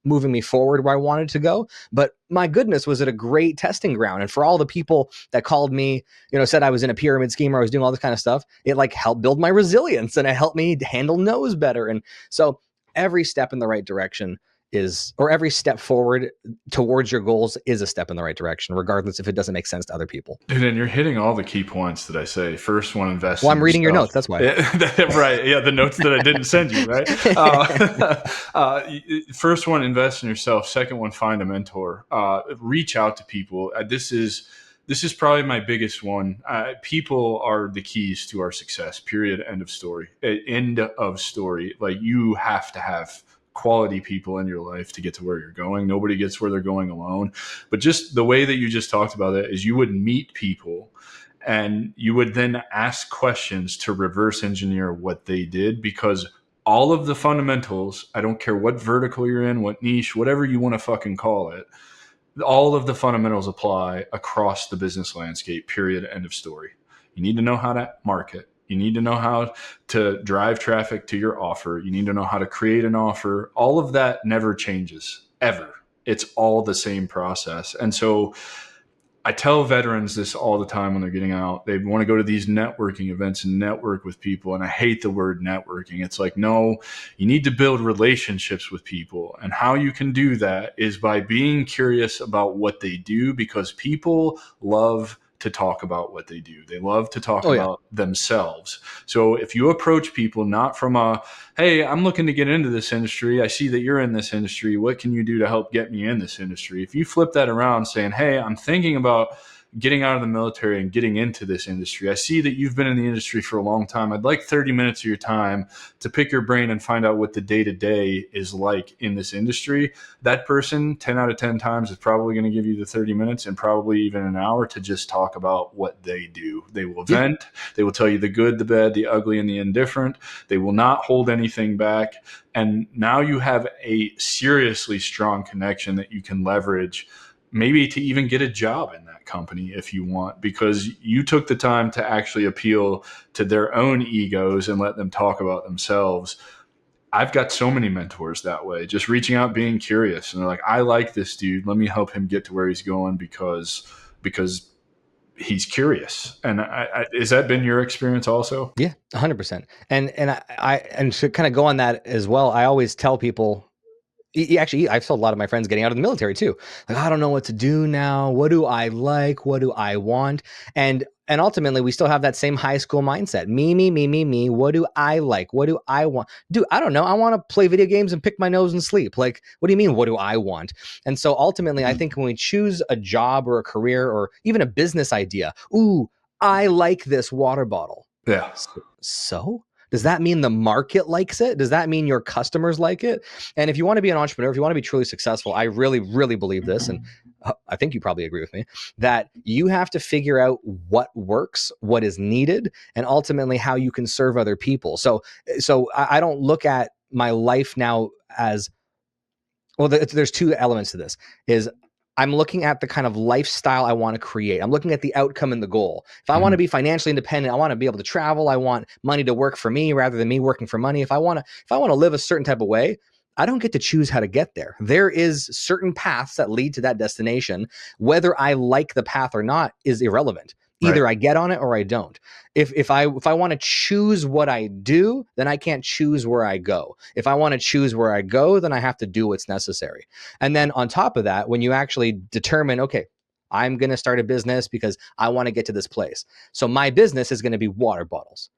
moving me forward where I wanted to go. But my goodness, was it a great testing ground. And for all the people that called me, said I was in a pyramid scheme or I was doing all this kind of stuff, it like helped build my resilience and it helped me handle no's better. And so every step in the right direction every step forward towards your goals is a step in the right direction, regardless if it doesn't make sense to other people. Dude, and you're hitting all the key points that I say. First one, invest. Well, I'm reading your notes. That's why. Right. Yeah. The notes that I didn't send you. Right. First one, invest in yourself. Second one, find a mentor. Reach out to people. This is probably my biggest one. People are the keys to our success. Period. End of story. End of story. Like, you have to have quality people in your life to get to where you're going. Nobody gets where they're going alone. But just the way that you just talked about it is you would meet people and you would then ask questions to reverse engineer what they did, because all of the fundamentals, I don't care what vertical you're in, what niche, whatever you want to fucking call it, all of the fundamentals apply across the business landscape. Period. End of story. You need to know how to market. You need to know how to drive traffic to your offer. You need to know how to create an offer. All of that never changes, ever. It's all the same process. And so I tell veterans this all the time when they're getting out. They want to go to these networking events and network with people. And I hate the word networking. It's like, no, you need to build relationships with people. And how you can do that is by being curious about what they do, because people love to talk about what they do. They love to talk about themselves. So if you approach people not from hey, I'm looking to get into this industry. I see that you're in this industry. What can you do to help get me in this industry? If you flip that around saying, hey, I'm thinking about getting out of the military and getting into this industry. I see that you've been in the industry for a long time. I'd like 30 minutes of your time to pick your brain and find out what the day-to-day is like in this industry. That person, 10 out of 10 times, is probably going to give you the 30 minutes and probably even an hour to just talk about what they do. They will vent. They will tell you the good, the bad, the ugly, and the indifferent. They will not hold anything back. And now you have a seriously strong connection that you can leverage, maybe to even get a job in that company if you want, because you took the time to actually appeal to their own egos and let them talk about themselves. I've got so many mentors that way, just reaching out, being curious. And they're like, I like this dude. Let me help him get to where he's going because he's curious. And has that been your experience also? Yeah, 100%. And to kind of go on that as well, I always tell people, actually, I've told a lot of my friends getting out of the military too. Like, I don't know what to do now. What do I like? What do I want? And ultimately, we still have that same high school mindset. Me. What do I like? What do I want? Dude, I don't know. I want to play video games and pick my nose and sleep. Like, what do you mean? What do I want? And so ultimately, I think when we choose a job or a career or even a business idea, ooh, I like this water bottle. Yeah. So? Does that mean the market likes it? Does that mean your customers like it? And if you want to be an entrepreneur, if you want to be truly successful, I really, really believe this, and I think you probably agree with me, that you have to figure out what works, what is needed, and ultimately how you can serve other people. So I don't look at my life now as, well, there's two elements to this. Is I'm looking at the kind of lifestyle I want to create. I'm looking at the outcome and the goal. If I want to be financially independent, I want to be able to travel. I want money to work for me rather than me working for money. If I want to live a certain type of way, I don't get to choose how to get there. There is certain paths that lead to that destination. Whether I like the path or not is irrelevant. Either I get on it or I don't. If I want to choose what I do, then I can't choose where I go. If I want to choose where I go, then I have to do what's necessary. And then on top of that, when you actually determine, okay, I'm going to start a business because I want to get to this place. So my business is going to be water bottles.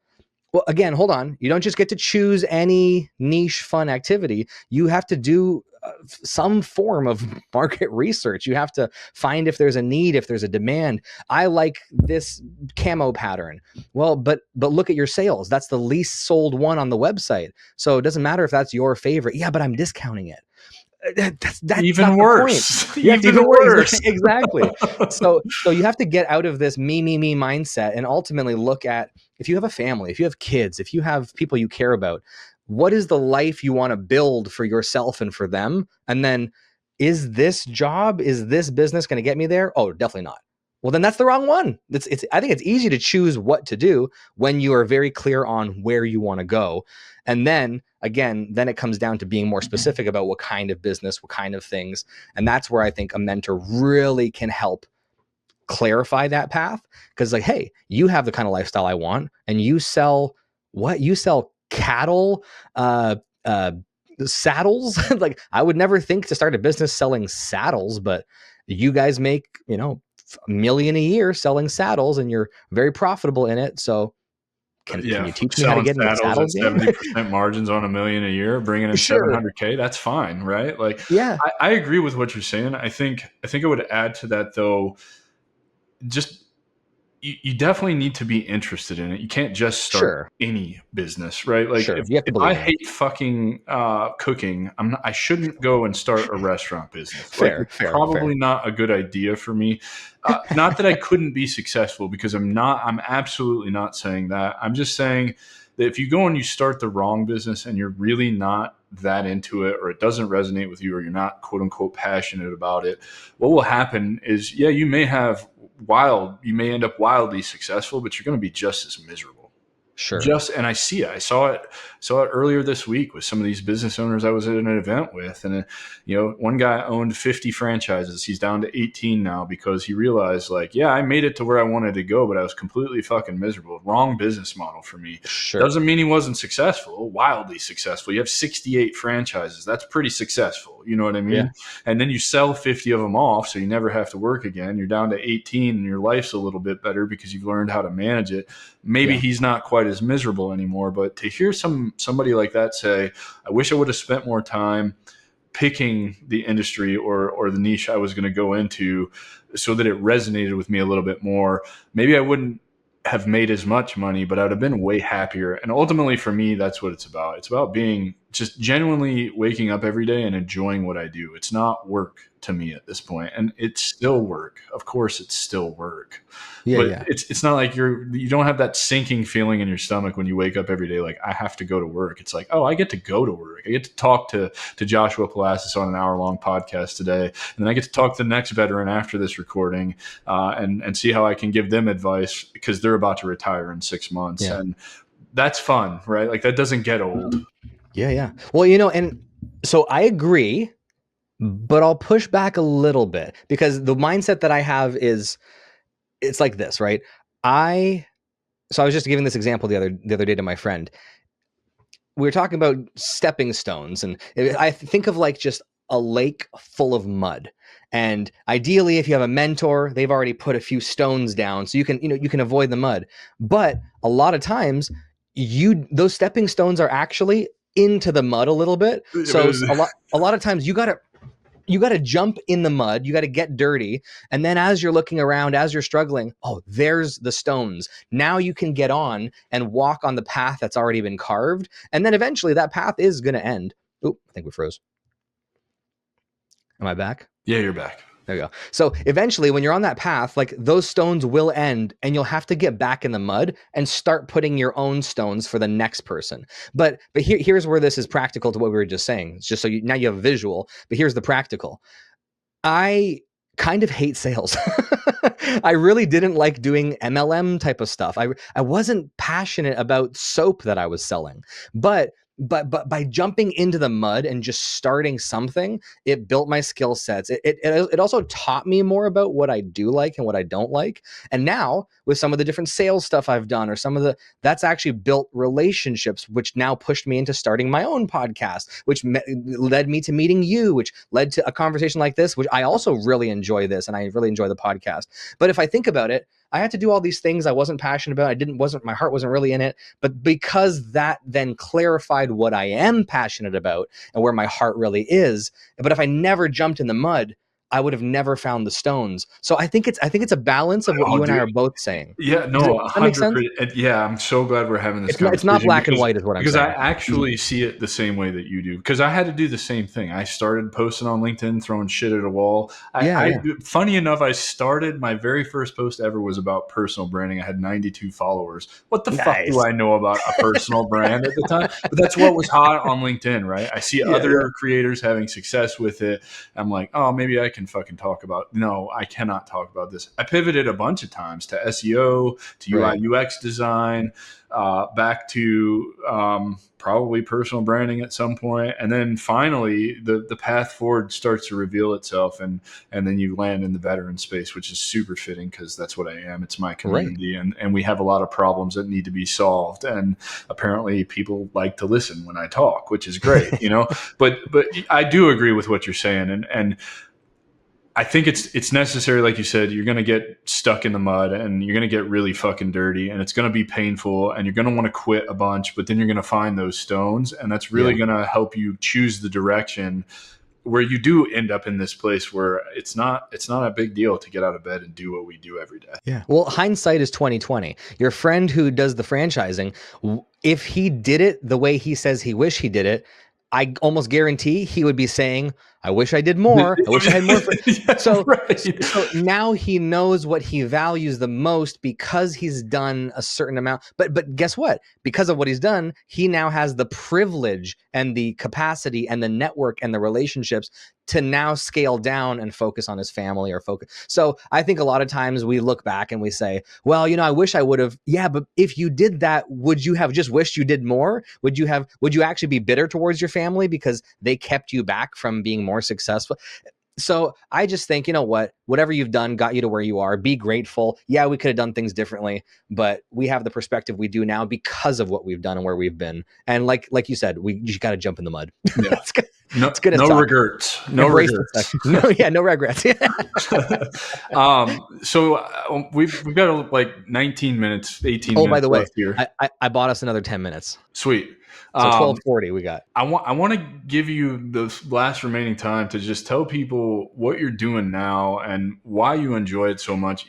Well, again, hold on. You don't just get to choose any niche fun activity. You have to do some form of market research. You have to find if there's a need, if there's a demand. I like this camo pattern. Well, but look at your sales. That's the least sold one on the website. So it doesn't matter if that's your favorite. Yeah, but I'm discounting it. That's even not worse. the point. Yeah, Even worse. Exactly. So you have to get out of this me mindset and ultimately look at, if you have a family, if you have kids, if you have people you care about, what is the life you want to build for yourself and for them? And then, is this business going to get me there? Oh, definitely not. Well, then that's the wrong one. I think it's easy to choose what to do when you are very clear on where you want to go. And then again, it comes down to being more specific about what kind of business, what kind of things. And that's where I think a mentor really can help clarify that path. Because like, hey, you have the kind of lifestyle I want, and you sell what? You sell cattle, saddles. Like, I would never think to start a business selling saddles, but you guys make, $1 million a year selling saddles, and you're very profitable in it. So can you teach me how to get into saddles? 70% margins on $1 million a year, bringing in Sure. $700K. That's fine, right? Like, yeah, I agree with what you're saying. I think I would add to that though, just you definitely need to be interested in it. You can't just start any business, right? Like, if I hate fucking cooking, I shouldn't go and start a restaurant business. Fair. Probably not a good idea for me. Not that I couldn't be successful, because I'm absolutely not saying that. I'm just saying that if you go and you start the wrong business and you're really not that into it, or it doesn't resonate with you, or you're not quote unquote passionate about it, what will happen is, you may end up wildly successful, but you're going to be just as miserable. Sure. And I see it. I saw it earlier this week with some of these business owners I was at an event with. And, one guy owned 50 franchises. He's down to 18 now, because he realized, like, I made it to where I wanted to go, but I was completely fucking miserable. Wrong business model for me. Sure. Doesn't mean he wasn't successful, wildly successful. You have 68 franchises. That's pretty successful. You know what I mean? Yeah. And then you sell 50 of them off, so you never have to work again. You're down to 18, and your life's a little bit better because you've learned how to manage it. Maybe he's not quite as miserable anymore, but to hear somebody like that say, I wish I would have spent more time picking the industry or the niche I was going to go into so that it resonated with me a little bit more. Maybe I wouldn't have made as much money, but I'd have been way happier. And ultimately for me, that's what it's about. It's about being just genuinely waking up every day and enjoying what I do. It's not work to me at this point, and it's still work. Of course, it's still work. It's not like you don't have that sinking feeling in your stomach when you wake up every day like, I have to go to work. It's like, oh, I get to go to work. I get to talk to Joshua Palassis on an hour-long podcast today, and then I get to talk to the next veteran after this recording and see how I can give them advice, because they're about to retire in 6 months. And that's fun, right? Like, that doesn't get old. Yeah. Well, and so I agree, but I'll push back a little bit, because the mindset that I have is, it's like this, right? So I was just giving this example the other day to my friend. We were talking about stepping stones, and I think of like just a lake full of mud. And ideally, if you have a mentor, they've already put a few stones down, so you can avoid the mud. But a lot of times, those stepping stones are actually into the mud a little bit. So a lot of times you got to jump in the mud, you got to get dirty, and then as you're looking around, as you're struggling, oh, there's the stones. Now you can get on and walk on the path that's already been carved, and then eventually that path is going to end. Oh, I think we froze. Am I back? Yeah, you're back. There you go. So eventually, when you're on that path, like, those stones will end, and you'll have to get back in the mud and start putting your own stones for the next person. But here's where this is practical to what we were just saying. It's just so now you have a visual, but here's the practical. I kind of hate sales. I really didn't like doing MLM type of stuff. I wasn't passionate about soap that I was selling, but by jumping into the mud and just starting something, it built my skill sets. It also taught me more about what I do like and what I don't like. And now with some of the different sales stuff I've done, or that's actually built relationships, which now pushed me into starting my own podcast, which led me to meeting you, which led to a conversation like this, which I also really enjoy this, and I really enjoy the podcast. But if I think about it, I had to do all these things I wasn't passionate about. My heart wasn't really in it. But because that then clarified what I am passionate about and where my heart really is. But if I never jumped in the mud, I would have never found the stones. So I think it's a balance of what you and I are both saying. Yeah, Does no, that make sense? 100%. Yeah, I'm so glad we're having this It's conversation. not black and white is what I'm because saying. I actually see it the same way that you do. Because I had to do the same thing. I started posting on LinkedIn, throwing shit at a wall. Funny enough, I started my very first post ever was about personal branding. I had 92 followers. What the fuck do I know about a personal brand at the time? But that's what was hot on LinkedIn, right? I see other creators having success with it. I'm like, oh, maybe I can fucking talk about. No, I cannot talk about this. I pivoted a bunch of times to SEO, to UI UX design, back to probably personal branding at some point, and then finally the path forward starts to reveal itself, and then you land in the veteran space, which is super fitting because that's what I am. It's my community, and we have a lot of problems that need to be solved, and apparently people like to listen when I talk, which is great, But I do agree with what you're saying, and I think it's necessary. Like you said, you're going to get stuck in the mud and you're going to get really fucking dirty and it's going to be painful and you're going to want to quit a bunch, but then you're going to find those stones and that's really going to help you choose the direction where you do end up in this place where it's not a big deal to get out of bed and do what we do every day. Yeah. Well, hindsight is 2020. Your friend who does the franchising, if he did it the way he says he wish he did it, I almost guarantee he would be saying, I wish I did more. I wish I had more. So now he knows what he values the most because he's done a certain amount. But guess what? Because of what he's done, he now has the privilege and the capacity and the network and the relationships to now scale down and focus on his family or focus. So I think a lot of times we look back and we say, well, I wish I would have. Yeah, but if you did that, would you have just wished you did more? Would you actually be bitter towards your family because they kept you back from being more successful? So I just think, whatever you've done got you to where you are. Be grateful. Yeah, we could have done things differently, but we have the perspective we do now because of what we've done and where we've been. And like you said, you just got to jump in the mud. Yeah. No regrets. No regrets. No regrets. So we've got like 19 minutes, 18 minutes. Oh, by the way, here. I bought us another 10 minutes. Sweet. So 12:40 we got. I want to give you the last remaining time to just tell people what you're doing now and why you enjoy it so much.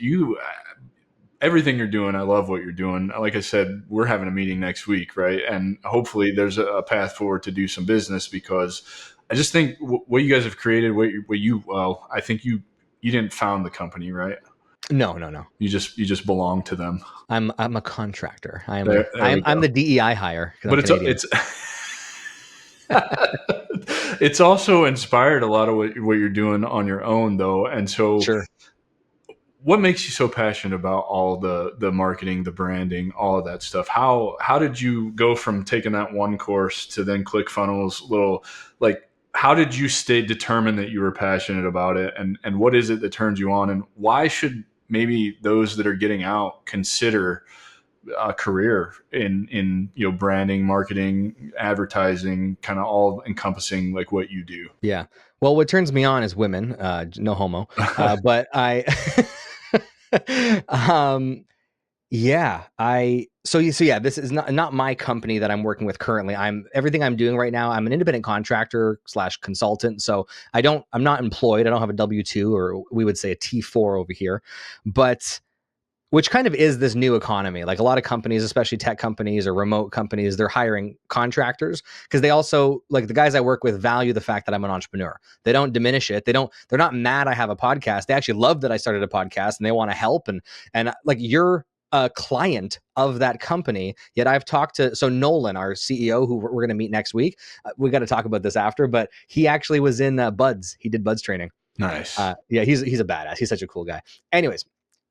Everything you're doing, I love what you're doing. Like I said, we're having a meeting next week, right? And hopefully there's a path forward to do some business because I just think what you guys have created, I think you didn't found the company, right? No. You just belong to them. I'm a contractor. I'm the DEI hire. But it's also inspired a lot of what you're doing on your own, though. And so, sure. What makes you so passionate about all the marketing, the branding, all of that stuff? How did you go from taking that one course to then ClickFunnels? How did you stay determined that you were passionate about it? And what is it that turns you on? And why should maybe those that are getting out consider a career in branding, marketing, advertising, kind of all encompassing like what you do? Yeah. Well, what turns me on is women, no homo, but I, this is not my company that I'm working with currently. Everything I'm doing right now, I'm an independent contractor / consultant. So I'm not employed. I don't have a W-2 or we would say a T4 over here, but which kind of is this new economy. Like a lot of companies, especially tech companies or remote companies, they're hiring contractors because they also, like the guys I work with, value the fact that I'm an entrepreneur. They don't diminish it. They're not mad I have a podcast. They actually love that I started a podcast and they want to help. And like you're a client of that company. Yet I've talked to, Nolan, our CEO, who we're going to meet next week. We got to talk about this after, but he actually was in Buds. He did Buds training. Nice. Yeah, he's a badass. He's such a cool guy. Anyways,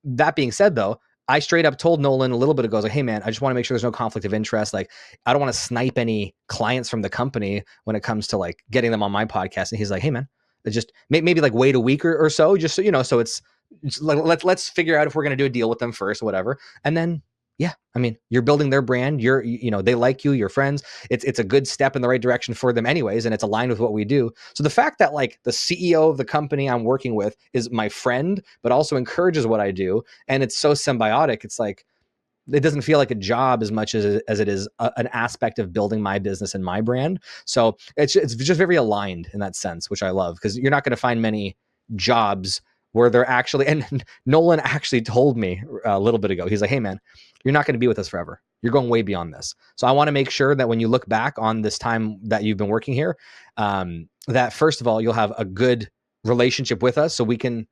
that being said, though, I straight up told Nolan a little bit ago, I was like, hey, man, I just want to make sure there's no conflict of interest. Like, I don't want to snipe any clients from the company when it comes to like getting them on my podcast. And he's like, hey, man, just maybe like wait a week or so, just so, so it's like, let's figure out if we're going to do a deal with them first or whatever. And then Yeah, I mean, you're building their brand. They like you, you're friends. It's a good step in the right direction for them anyways, and it's aligned with what we do. So the fact that like the CEO of the company I'm working with is my friend, but also encourages what I do, and it's so symbiotic, it's like it doesn't feel like a job as much as it is an aspect of building my business and my brand. So it's just very aligned in that sense, which I love, because you're not going to find many jobs where they're actually, and Nolan actually told me a little bit ago, he's like, hey man, you're not going to be with us forever. You're going way beyond this. So I want to make sure that when you look back on this time that you've been working here, that first of all, you'll have a good relationship with us so we can,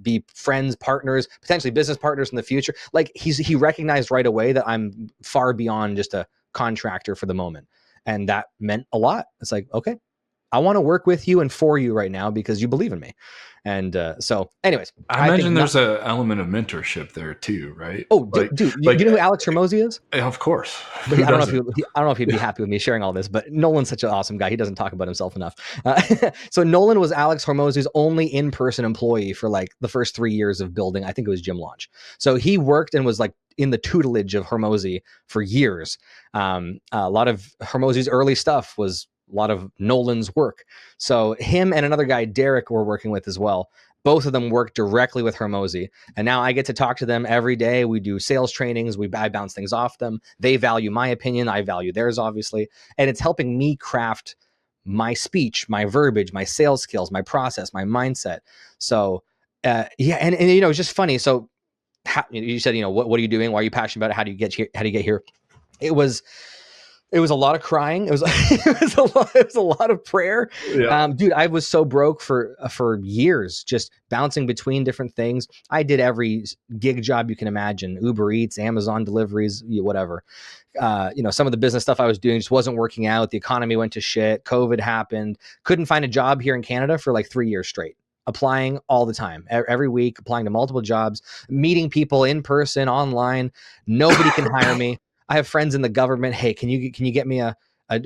be friends, partners, potentially business partners in the future. Like he recognized right away that I'm far beyond just a contractor for the moment. And that meant a lot. It's like, okay, I want to work with you and for you right now because you believe in me. And so anyways, I imagine there's an element of mentorship there too, right? Oh, dude, you know who Alex Hormozi is? Of course. But I don't know if he'd be happy with me sharing all this, but Nolan's such an awesome guy. He doesn't talk about himself enough. So Nolan was Alex Hormozi's only in-person employee for like the first 3 years of building. I think it was Gym Launch. So he worked and was like in the tutelage of Hormozi for years. A lot of Hormozi's early stuff was a lot of Nolan's work. So him and another guy, Derek, were working with as well. Both of them work directly with Hormozi. And now I get to talk to them every day. We do sales trainings. I bounce things off them. They value my opinion. I value theirs, obviously. And it's helping me craft my speech, my verbiage, my sales skills, my process, my mindset. So, and it's just funny. So you said, what are you doing? Why are you passionate about it? How do you get here? How do you get here? It was a lot of crying. It was a lot of prayer. Yeah. Dude, I was so broke for years, just bouncing between different things. I did every gig job you can imagine: Uber Eats, Amazon deliveries, whatever. Some of the business stuff I was doing just wasn't working out. The economy went to shit. COVID happened. Couldn't find a job here in Canada for like 3 years straight. Applying all the time, every week, applying to multiple jobs, meeting people in person, online. Nobody can hire me. I have friends in the government. Hey, can you get me a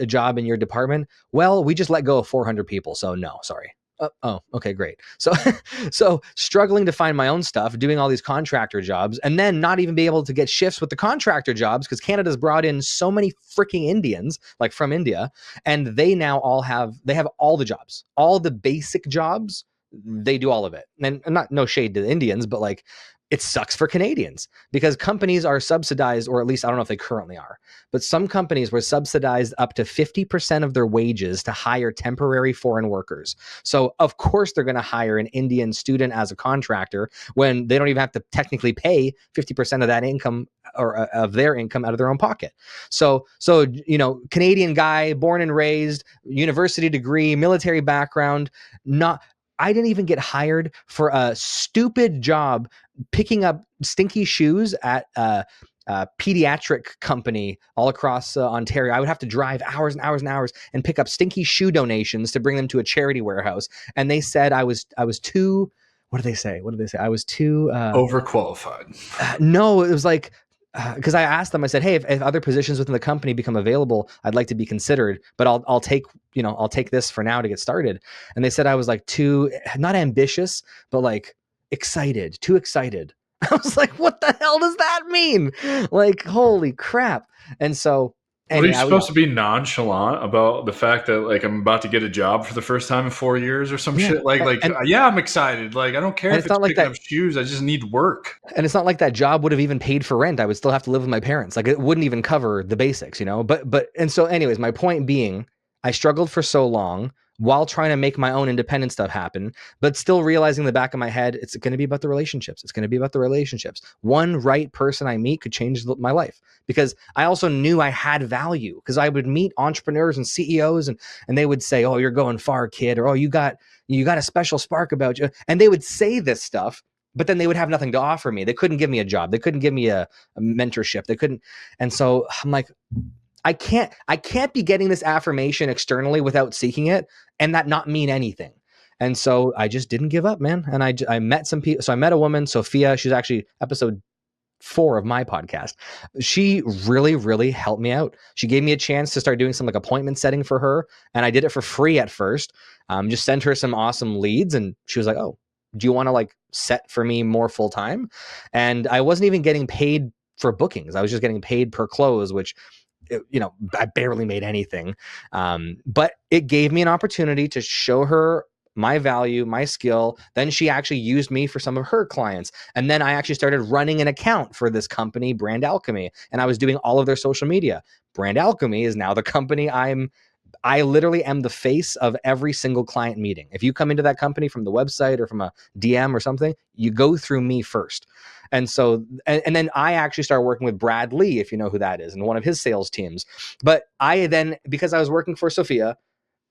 job in your department? Well, we just let go of 400 people. So no, sorry. Oh, okay, great. So struggling to find my own stuff, doing all these contractor jobs, and then not even be able to get shifts with the contractor jobs because Canada's brought in so many freaking Indians, like from India, and they now have all the jobs, all the basic jobs. They do all of it. And no shade to the Indians, but like, it sucks for Canadians because companies are subsidized, or at least I don't know if they currently are, but some companies were subsidized up to 50% of their wages to hire temporary foreign workers. So of course they're going to hire an Indian student as a contractor when they don't even have to technically pay 50% of that income or of their income out of their own pocket. So Canadian guy, born and raised, university degree, military background, I didn't even get hired for a stupid job picking up stinky shoes at a pediatric company all across Ontario. I would have to drive hours and hours and hours and pick up stinky shoe donations to bring them to a charity warehouse. And they said I was too, what did they say? I was too overqualified. No, it was like, because I asked them, I said, hey, if other positions within the company become available, I'd like to be considered, but I'll take this for now to get started. And they said I was like too, not ambitious, but like too excited. I was like, what the hell does that mean? Like, holy crap. And so What are you supposed to be nonchalant about the fact that like I'm about to get a job for the first time in 4 years or some shit? Yeah, I'm excited. Like I don't care if it's like picking up shoes. I just need work. And it's not like that job would have even paid for rent. I would still have to live with my parents. Like it wouldn't even cover the basics, But and so, anyways, my point being, I struggled for so long while trying to make my own independent stuff happen, but still realizing in the back of my head, it's going to be about the relationships. It's going to be about the relationships. One right person I meet could change my life, because I also knew I had value, because I would meet entrepreneurs and CEOs and they would say, oh, you're going far, kid, or, oh, you got a special spark about you. And they would say this stuff, but then they would have nothing to offer me. They couldn't give me a job. They couldn't give me a mentorship. They couldn't. And so I'm like, I can't be getting this affirmation externally without seeking it and that not mean anything. And so I just didn't give up, man. And I met some people. So I met a woman, Sophia. She's actually episode 4 of my podcast. She really, really helped me out. She gave me a chance to start doing some like appointment setting for her. And I did it for free at first. Just sent her some awesome leads. And she was like, oh, do you want to like set for me more full time? And I wasn't even getting paid for bookings. I was just getting paid per close, which, I barely made anything. But it gave me an opportunity to show her my value, my skill. Then she actually used me for some of her clients. And then I actually started running an account for this company, Brand Alchemy, and I was doing all of their social media. Brand Alchemy is now the company I literally am the face of every single client meeting. If you come into that company from the website or from a DM or something, you go through me first. And so, and then I actually started working with Brad Lee, if you know who that is, and one of his sales teams. But I then, because I was working for Sophia,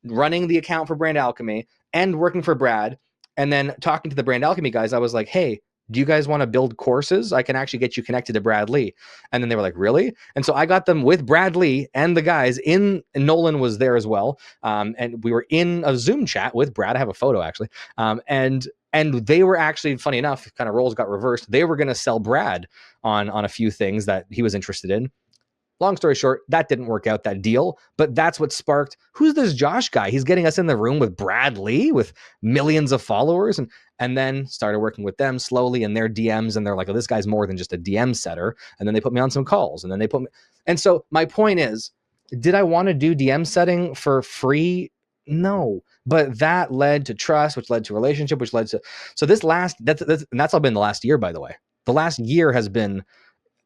running the account for Brand Alchemy and working for Brad, and then talking to the Brand Alchemy guys, I was like, hey, do you guys want to build courses? I can actually get you connected to Brad Lee. And then they were like, really? And so I got them with Brad Lee and the guys and Nolan was there as well. And we were in a Zoom chat with Brad. I have a photo actually. And they were actually, funny enough, kind of roles got reversed. They were going to sell Brad on a few things that he was interested in. Long story short, that didn't work out, that deal, but that's what sparked, who's this Josh guy? He's getting us in the room with Brad Lee with millions of followers, and then started working with them slowly in their DMs, and they're like, oh, this guy's more than just a DM setter. And then they put me on some calls, and then they put me. And so my point is, did I want to do DM setting for free? No, but that led to trust, which led to relationship, which led to, so this that's all been the last year, by the way. The last year has been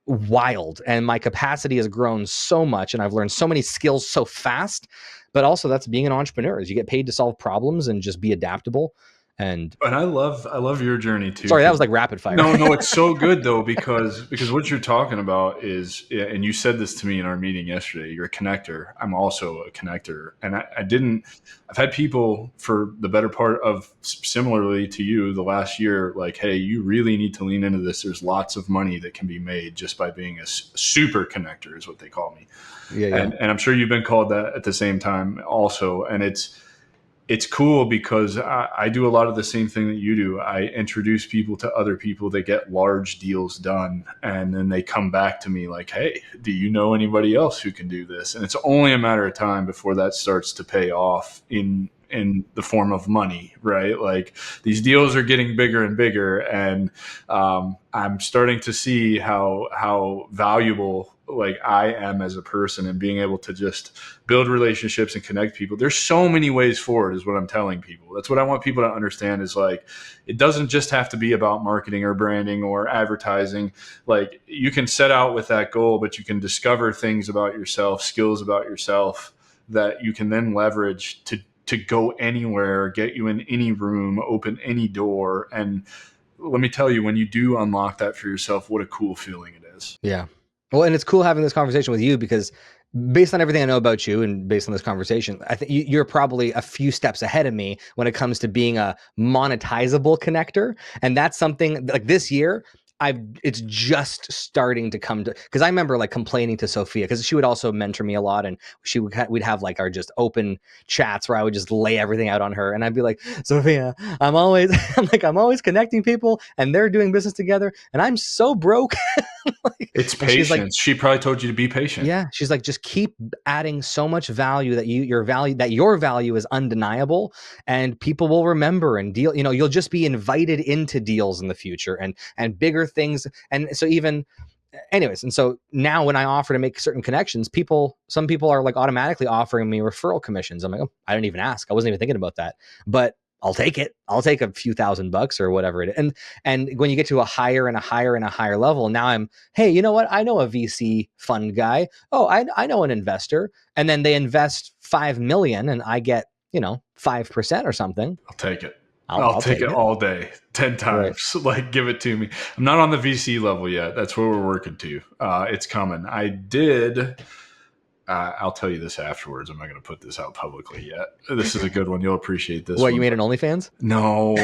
wild, and my capacity has grown so much, and I've learned so many skills so fast. But also, that's being an entrepreneur, is you get paid to solve problems and just be adaptable. And I love your journey too. Sorry, that was like rapid fire. No, it's so good though, because what you're talking about is, and you said this to me in our meeting yesterday, you're a connector. I'm also a connector. And I've had people for the better part of, similarly to you, the last year, like, hey, you really need to lean into this. There's lots of money that can be made just by being a super connector, is what they call me. Yeah. And I'm sure you've been called that at the same time also. And it's cool because I do a lot of the same thing that you do. I introduce people to other people that get large deals done. And then they come back to me like, hey, do you know anybody else who can do this? And it's only a matter of time before that starts to pay off in the form of money, right? Like, these deals are getting bigger and bigger. And I'm starting to see how valuable, like, I am as a person, and being able to just build relationships and connect people. There's so many ways forward, is what I'm telling people. That's what I want people to understand, is like, it doesn't just have to be about marketing or branding or advertising. Like, you can set out with that goal, but you can discover things about yourself, skills about yourself, that you can then leverage to go anywhere, get you in any room, open any door. And let me tell you, when you do unlock that for yourself, what a cool feeling it is. Yeah. Well, and it's cool having this conversation with you, because based on everything I know about you and based on this conversation, I think you're probably a few steps ahead of me when it comes to being a monetizable connector. And that's something like this year, it's just starting to come to, because I remember like complaining to Sophia, because she would also mentor me a lot, and we'd have like our just open chats where I would just lay everything out on her, and I'd be like, Sophia, I'm always connecting people, and they're doing business together, and I'm so broke. Like, it's patience. Like, she probably told you to be patient. Yeah, she's like, just keep adding so much value that your value is undeniable, and people will remember and deal. You'll just be invited into deals in the future and bigger things. And so anyways, and so now when I offer to make certain connections, some people are like automatically offering me referral commissions. I'm like, oh, I didn't even ask. I wasn't even thinking about that, but I'll take it. I'll take a few $1,000 or whatever it is. And when you get to a higher and a higher and a higher level, now hey, you know what? I know a VC fund guy. Oh, I know an investor. And then they invest 5 million and I get, 5% or something. I'll take it. I'll take it all day, 10 times. Right. Like, give it to me. I'm not on the VC level yet. That's where we're working to. It's coming. I did. I'll tell you this afterwards. I'm not going to put this out publicly yet. This is a good one. You'll appreciate this. What, you made an OnlyFans? No.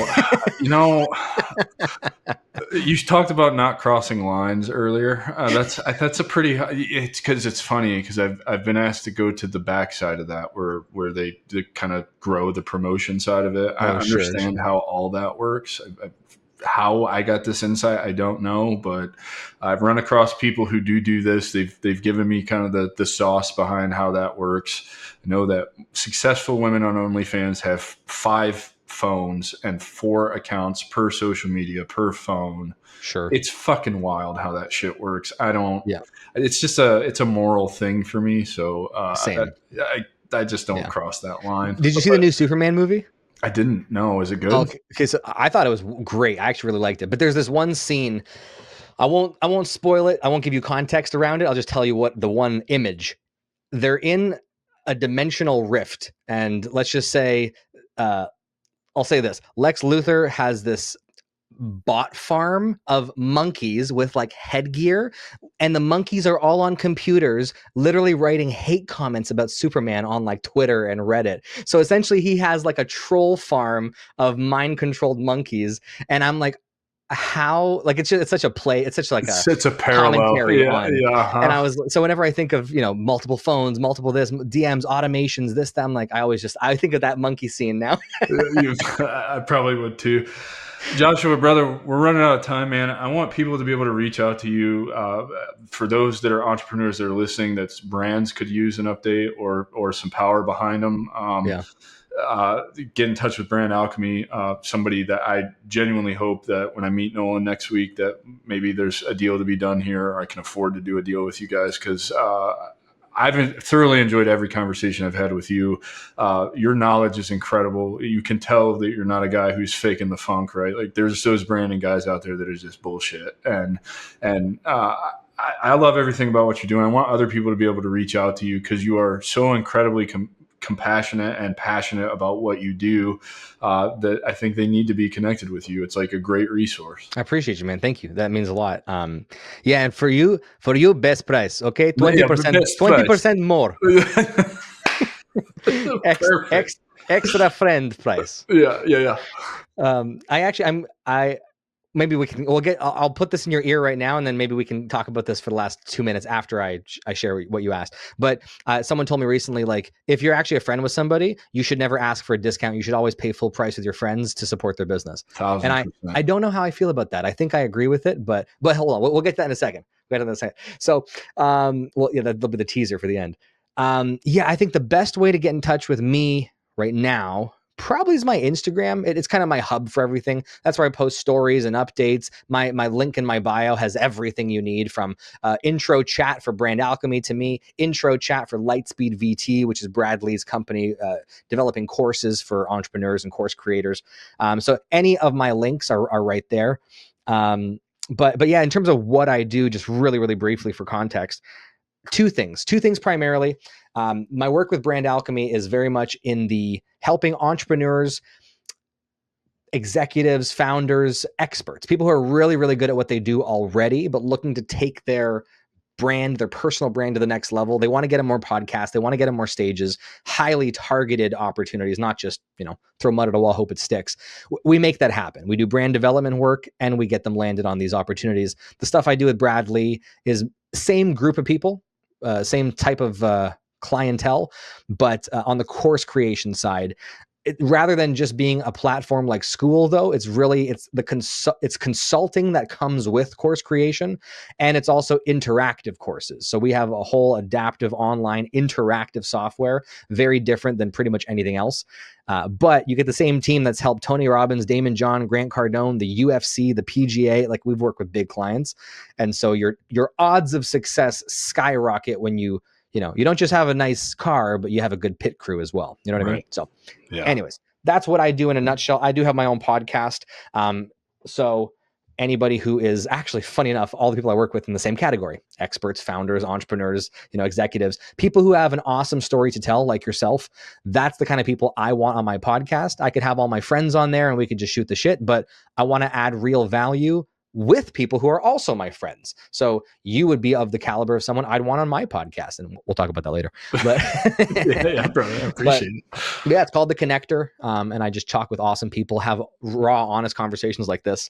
You talked about not crossing lines earlier. That's a pretty. It's because it's funny, because I've been asked to go to the backside of that, where they kind of grow the promotion side of it. I understand how all that works. How I got this insight, I don't know, but I've run across people who do this. They've given me kind of the sauce behind how that works. I know that successful women on OnlyFans have five phones and 4 accounts per social media per phone. Sure. It's fucking wild how that shit works. Yeah. It's a moral thing for me. So Same. I just don't cross that line. Did you see the new Superman movie? I didn't know. Is it good? Okay, so I thought it was great. I actually really liked it. But there's this one scene. I won't spoil it. I won't give you context around it. I'll just tell you what the one image. They're in a dimensional rift, and let's just say, I'll say this: Lex Luthor has this bot farm of monkeys with like headgear, and the monkeys are all on computers literally writing hate comments about Superman on like Twitter and Reddit. So essentially he has like a troll farm of mind controlled monkeys, and I'm like, how, like, it's such a play, it's such like it's a parallel commentary on. And I was, so whenever I think of, multiple phones, multiple this, DMs, automations, this, that, I'm like, I think of that monkey scene now. I probably would too. Joshua, brother, we're running out of time, man. I want people to be able to reach out to you. For those that are entrepreneurs that are listening, that's brands could use an update or some power behind them. Get in touch with Brand Alchemy, somebody that I genuinely hope that when I meet Nolan next week, that maybe there's a deal to be done here, or I can afford to do a deal with you guys, because I've thoroughly enjoyed every conversation I've had with you. Your knowledge is incredible. You can tell that you're not a guy who's faking the funk, right? Like, there's those branding guys out there that are just bullshit. And I love everything about what you're doing. I want other people to be able to reach out to you because you are so incredibly compassionate and passionate about what you do, that I think they need to be connected with you. It's like a great resource. I appreciate you, man. Thank you. That means a lot. Yeah. And for you, best price. Okay. 20%, 20% more. Extra friend price. Yeah. I'll put this in your ear right now, and then maybe we can talk about this for the last 2 minutes after I share what you asked. But someone told me recently, like, if you're actually a friend with somebody, you should never ask for a discount. You should always pay full price with your friends to support their business. 1,000%. And I don't know how I feel about that. I think I agree with it, but hold on, we'll get to that in a second. So, that'll be the teaser for the end. I think the best way to get in touch with me right now probably is my Instagram. It's kind of my hub for everything. That's where I post stories and updates. My link in my bio has everything you need, from intro chat for Brand Alchemy to me, intro chat for Lightspeed VT, which is Bradley's company developing courses for entrepreneurs and course creators. So any of my links are right there. But yeah, in terms of what I do, just really, really briefly for context, two things primarily. My work with Brand Alchemy is very much in the helping entrepreneurs, executives, founders, experts, people who are really, really good at what they do already, but looking to take their brand, their personal brand, to the next level. They want to get them more podcasts. They want to get them more stages, highly targeted opportunities, not just, throw mud at a wall, hope it sticks. We make that happen. We do brand development work, and we get them landed on these opportunities. The stuff I do with Bradley is same group of people, same type of clientele, but on the course creation side, rather than just being a platform like school, though, it's consulting that comes with course creation, and it's also interactive courses. So we have a whole adaptive online interactive software, very different than pretty much anything else. But you get the same team that's helped Tony Robbins, Damon John, Grant Cardone, the UFC, the PGA. Like, we've worked with big clients, and so your odds of success skyrocket when you don't just have a nice car, but you have a good pit crew as well. You know what I mean? So anyways, that's what I do in a nutshell. I do have my own podcast. So anybody who is actually, funny enough, all the people I work with in the same category: experts, founders, entrepreneurs, executives, people who have an awesome story to tell, like yourself. That's the kind of people I want on my podcast. I could have all my friends on there and we could just shoot the shit, but I want to add real value with people who are also my friends. So you would be of the caliber of someone I'd want on my podcast, and we'll talk about that later. But yeah, brother, I appreciate it. Yeah, it's called The Connector. And I just talk with awesome people, have raw, honest conversations like this.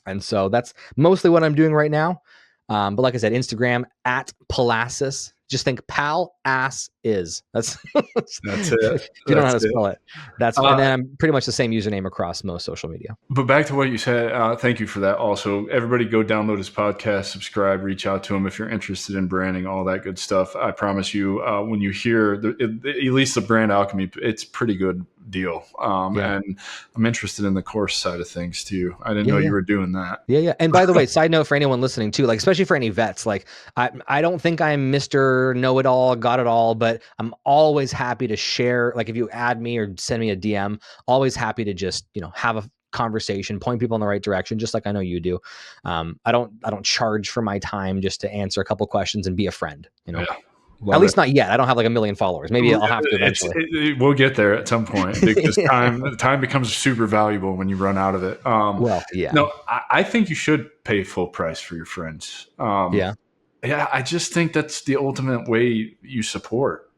And so that's mostly what I'm doing right now. But like I said, Instagram at Palassis. Just think pal ass is. That's it. You don't know how to spell it. And then I'm pretty much the same username across most social media. But back to what you said, thank you for that. Also, everybody go download his podcast, subscribe, reach out to him if you're interested in branding, all that good stuff. I promise you, when you hear at least the Brand Alchemy, it's pretty good deal. And I'm interested in the course side of things too. I didn't know you were doing that. Yeah. And by the way, side note for anyone listening too, like, especially for any vets, like I don't think I'm Mr. Know-it-all, got it all, but I'm always happy to share. Like if you add me or send me a DM, always happy to just, have a conversation, point people in the right direction, just like I know you do. I don't charge for my time just to answer a couple questions and be a friend, At least not yet. I don't have like 1 million followers. Maybe I'll have to eventually. We'll get there at some point because time becomes super valuable when you run out of it. No, I think you should pay full price for your friends. Yeah, I just think that's the ultimate way you support.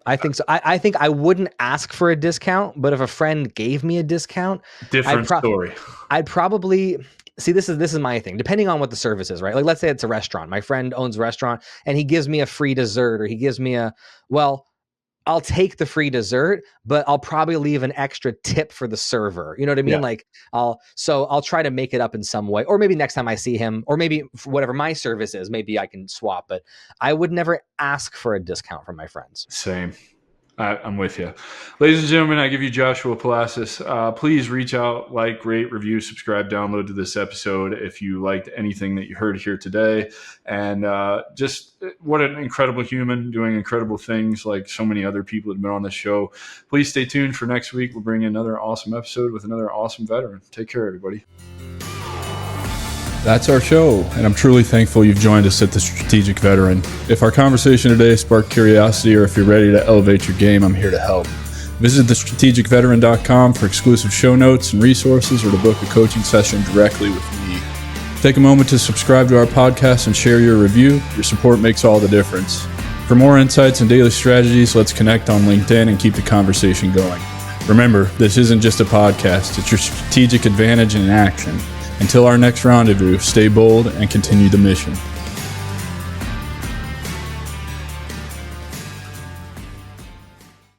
I think so. I think I wouldn't ask for a discount, but if a friend gave me a discount, different story. I'd probably. See, this is my thing. Depending on what the service is, right? Like, let's say it's a restaurant. My friend owns a restaurant, and he gives me a free dessert, or he gives me I'll take the free dessert, but I'll probably leave an extra tip for the server. You know what I mean? Yeah. Like, I'll try to make it up in some way, or maybe next time I see him, or maybe whatever my service is, maybe I can swap. But I would never ask for a discount from my friends. Same. I'm with you. Ladies and gentlemen, I give you Joshua Palassis. Please reach out, like, rate, review, subscribe, download to this episode if you liked anything that you heard here today. And just what an incredible human doing incredible things like so many other people that have been on this show. Please stay tuned for next week. We'll bring you another awesome episode with another awesome veteran. Take care, everybody. That's our show, and I'm truly thankful you've joined us at The Strategic Veteran. If our conversation today sparked curiosity or if you're ready to elevate your game, I'm here to help. Visit thestrategicveteran.com for exclusive show notes and resources or to book a coaching session directly with me. Take a moment to subscribe to our podcast and share your review. Your support makes all the difference. For more insights and daily strategies, let's connect on LinkedIn and keep the conversation going. Remember, this isn't just a podcast, it's your strategic advantage in action. Until our next rendezvous, stay bold and continue the mission.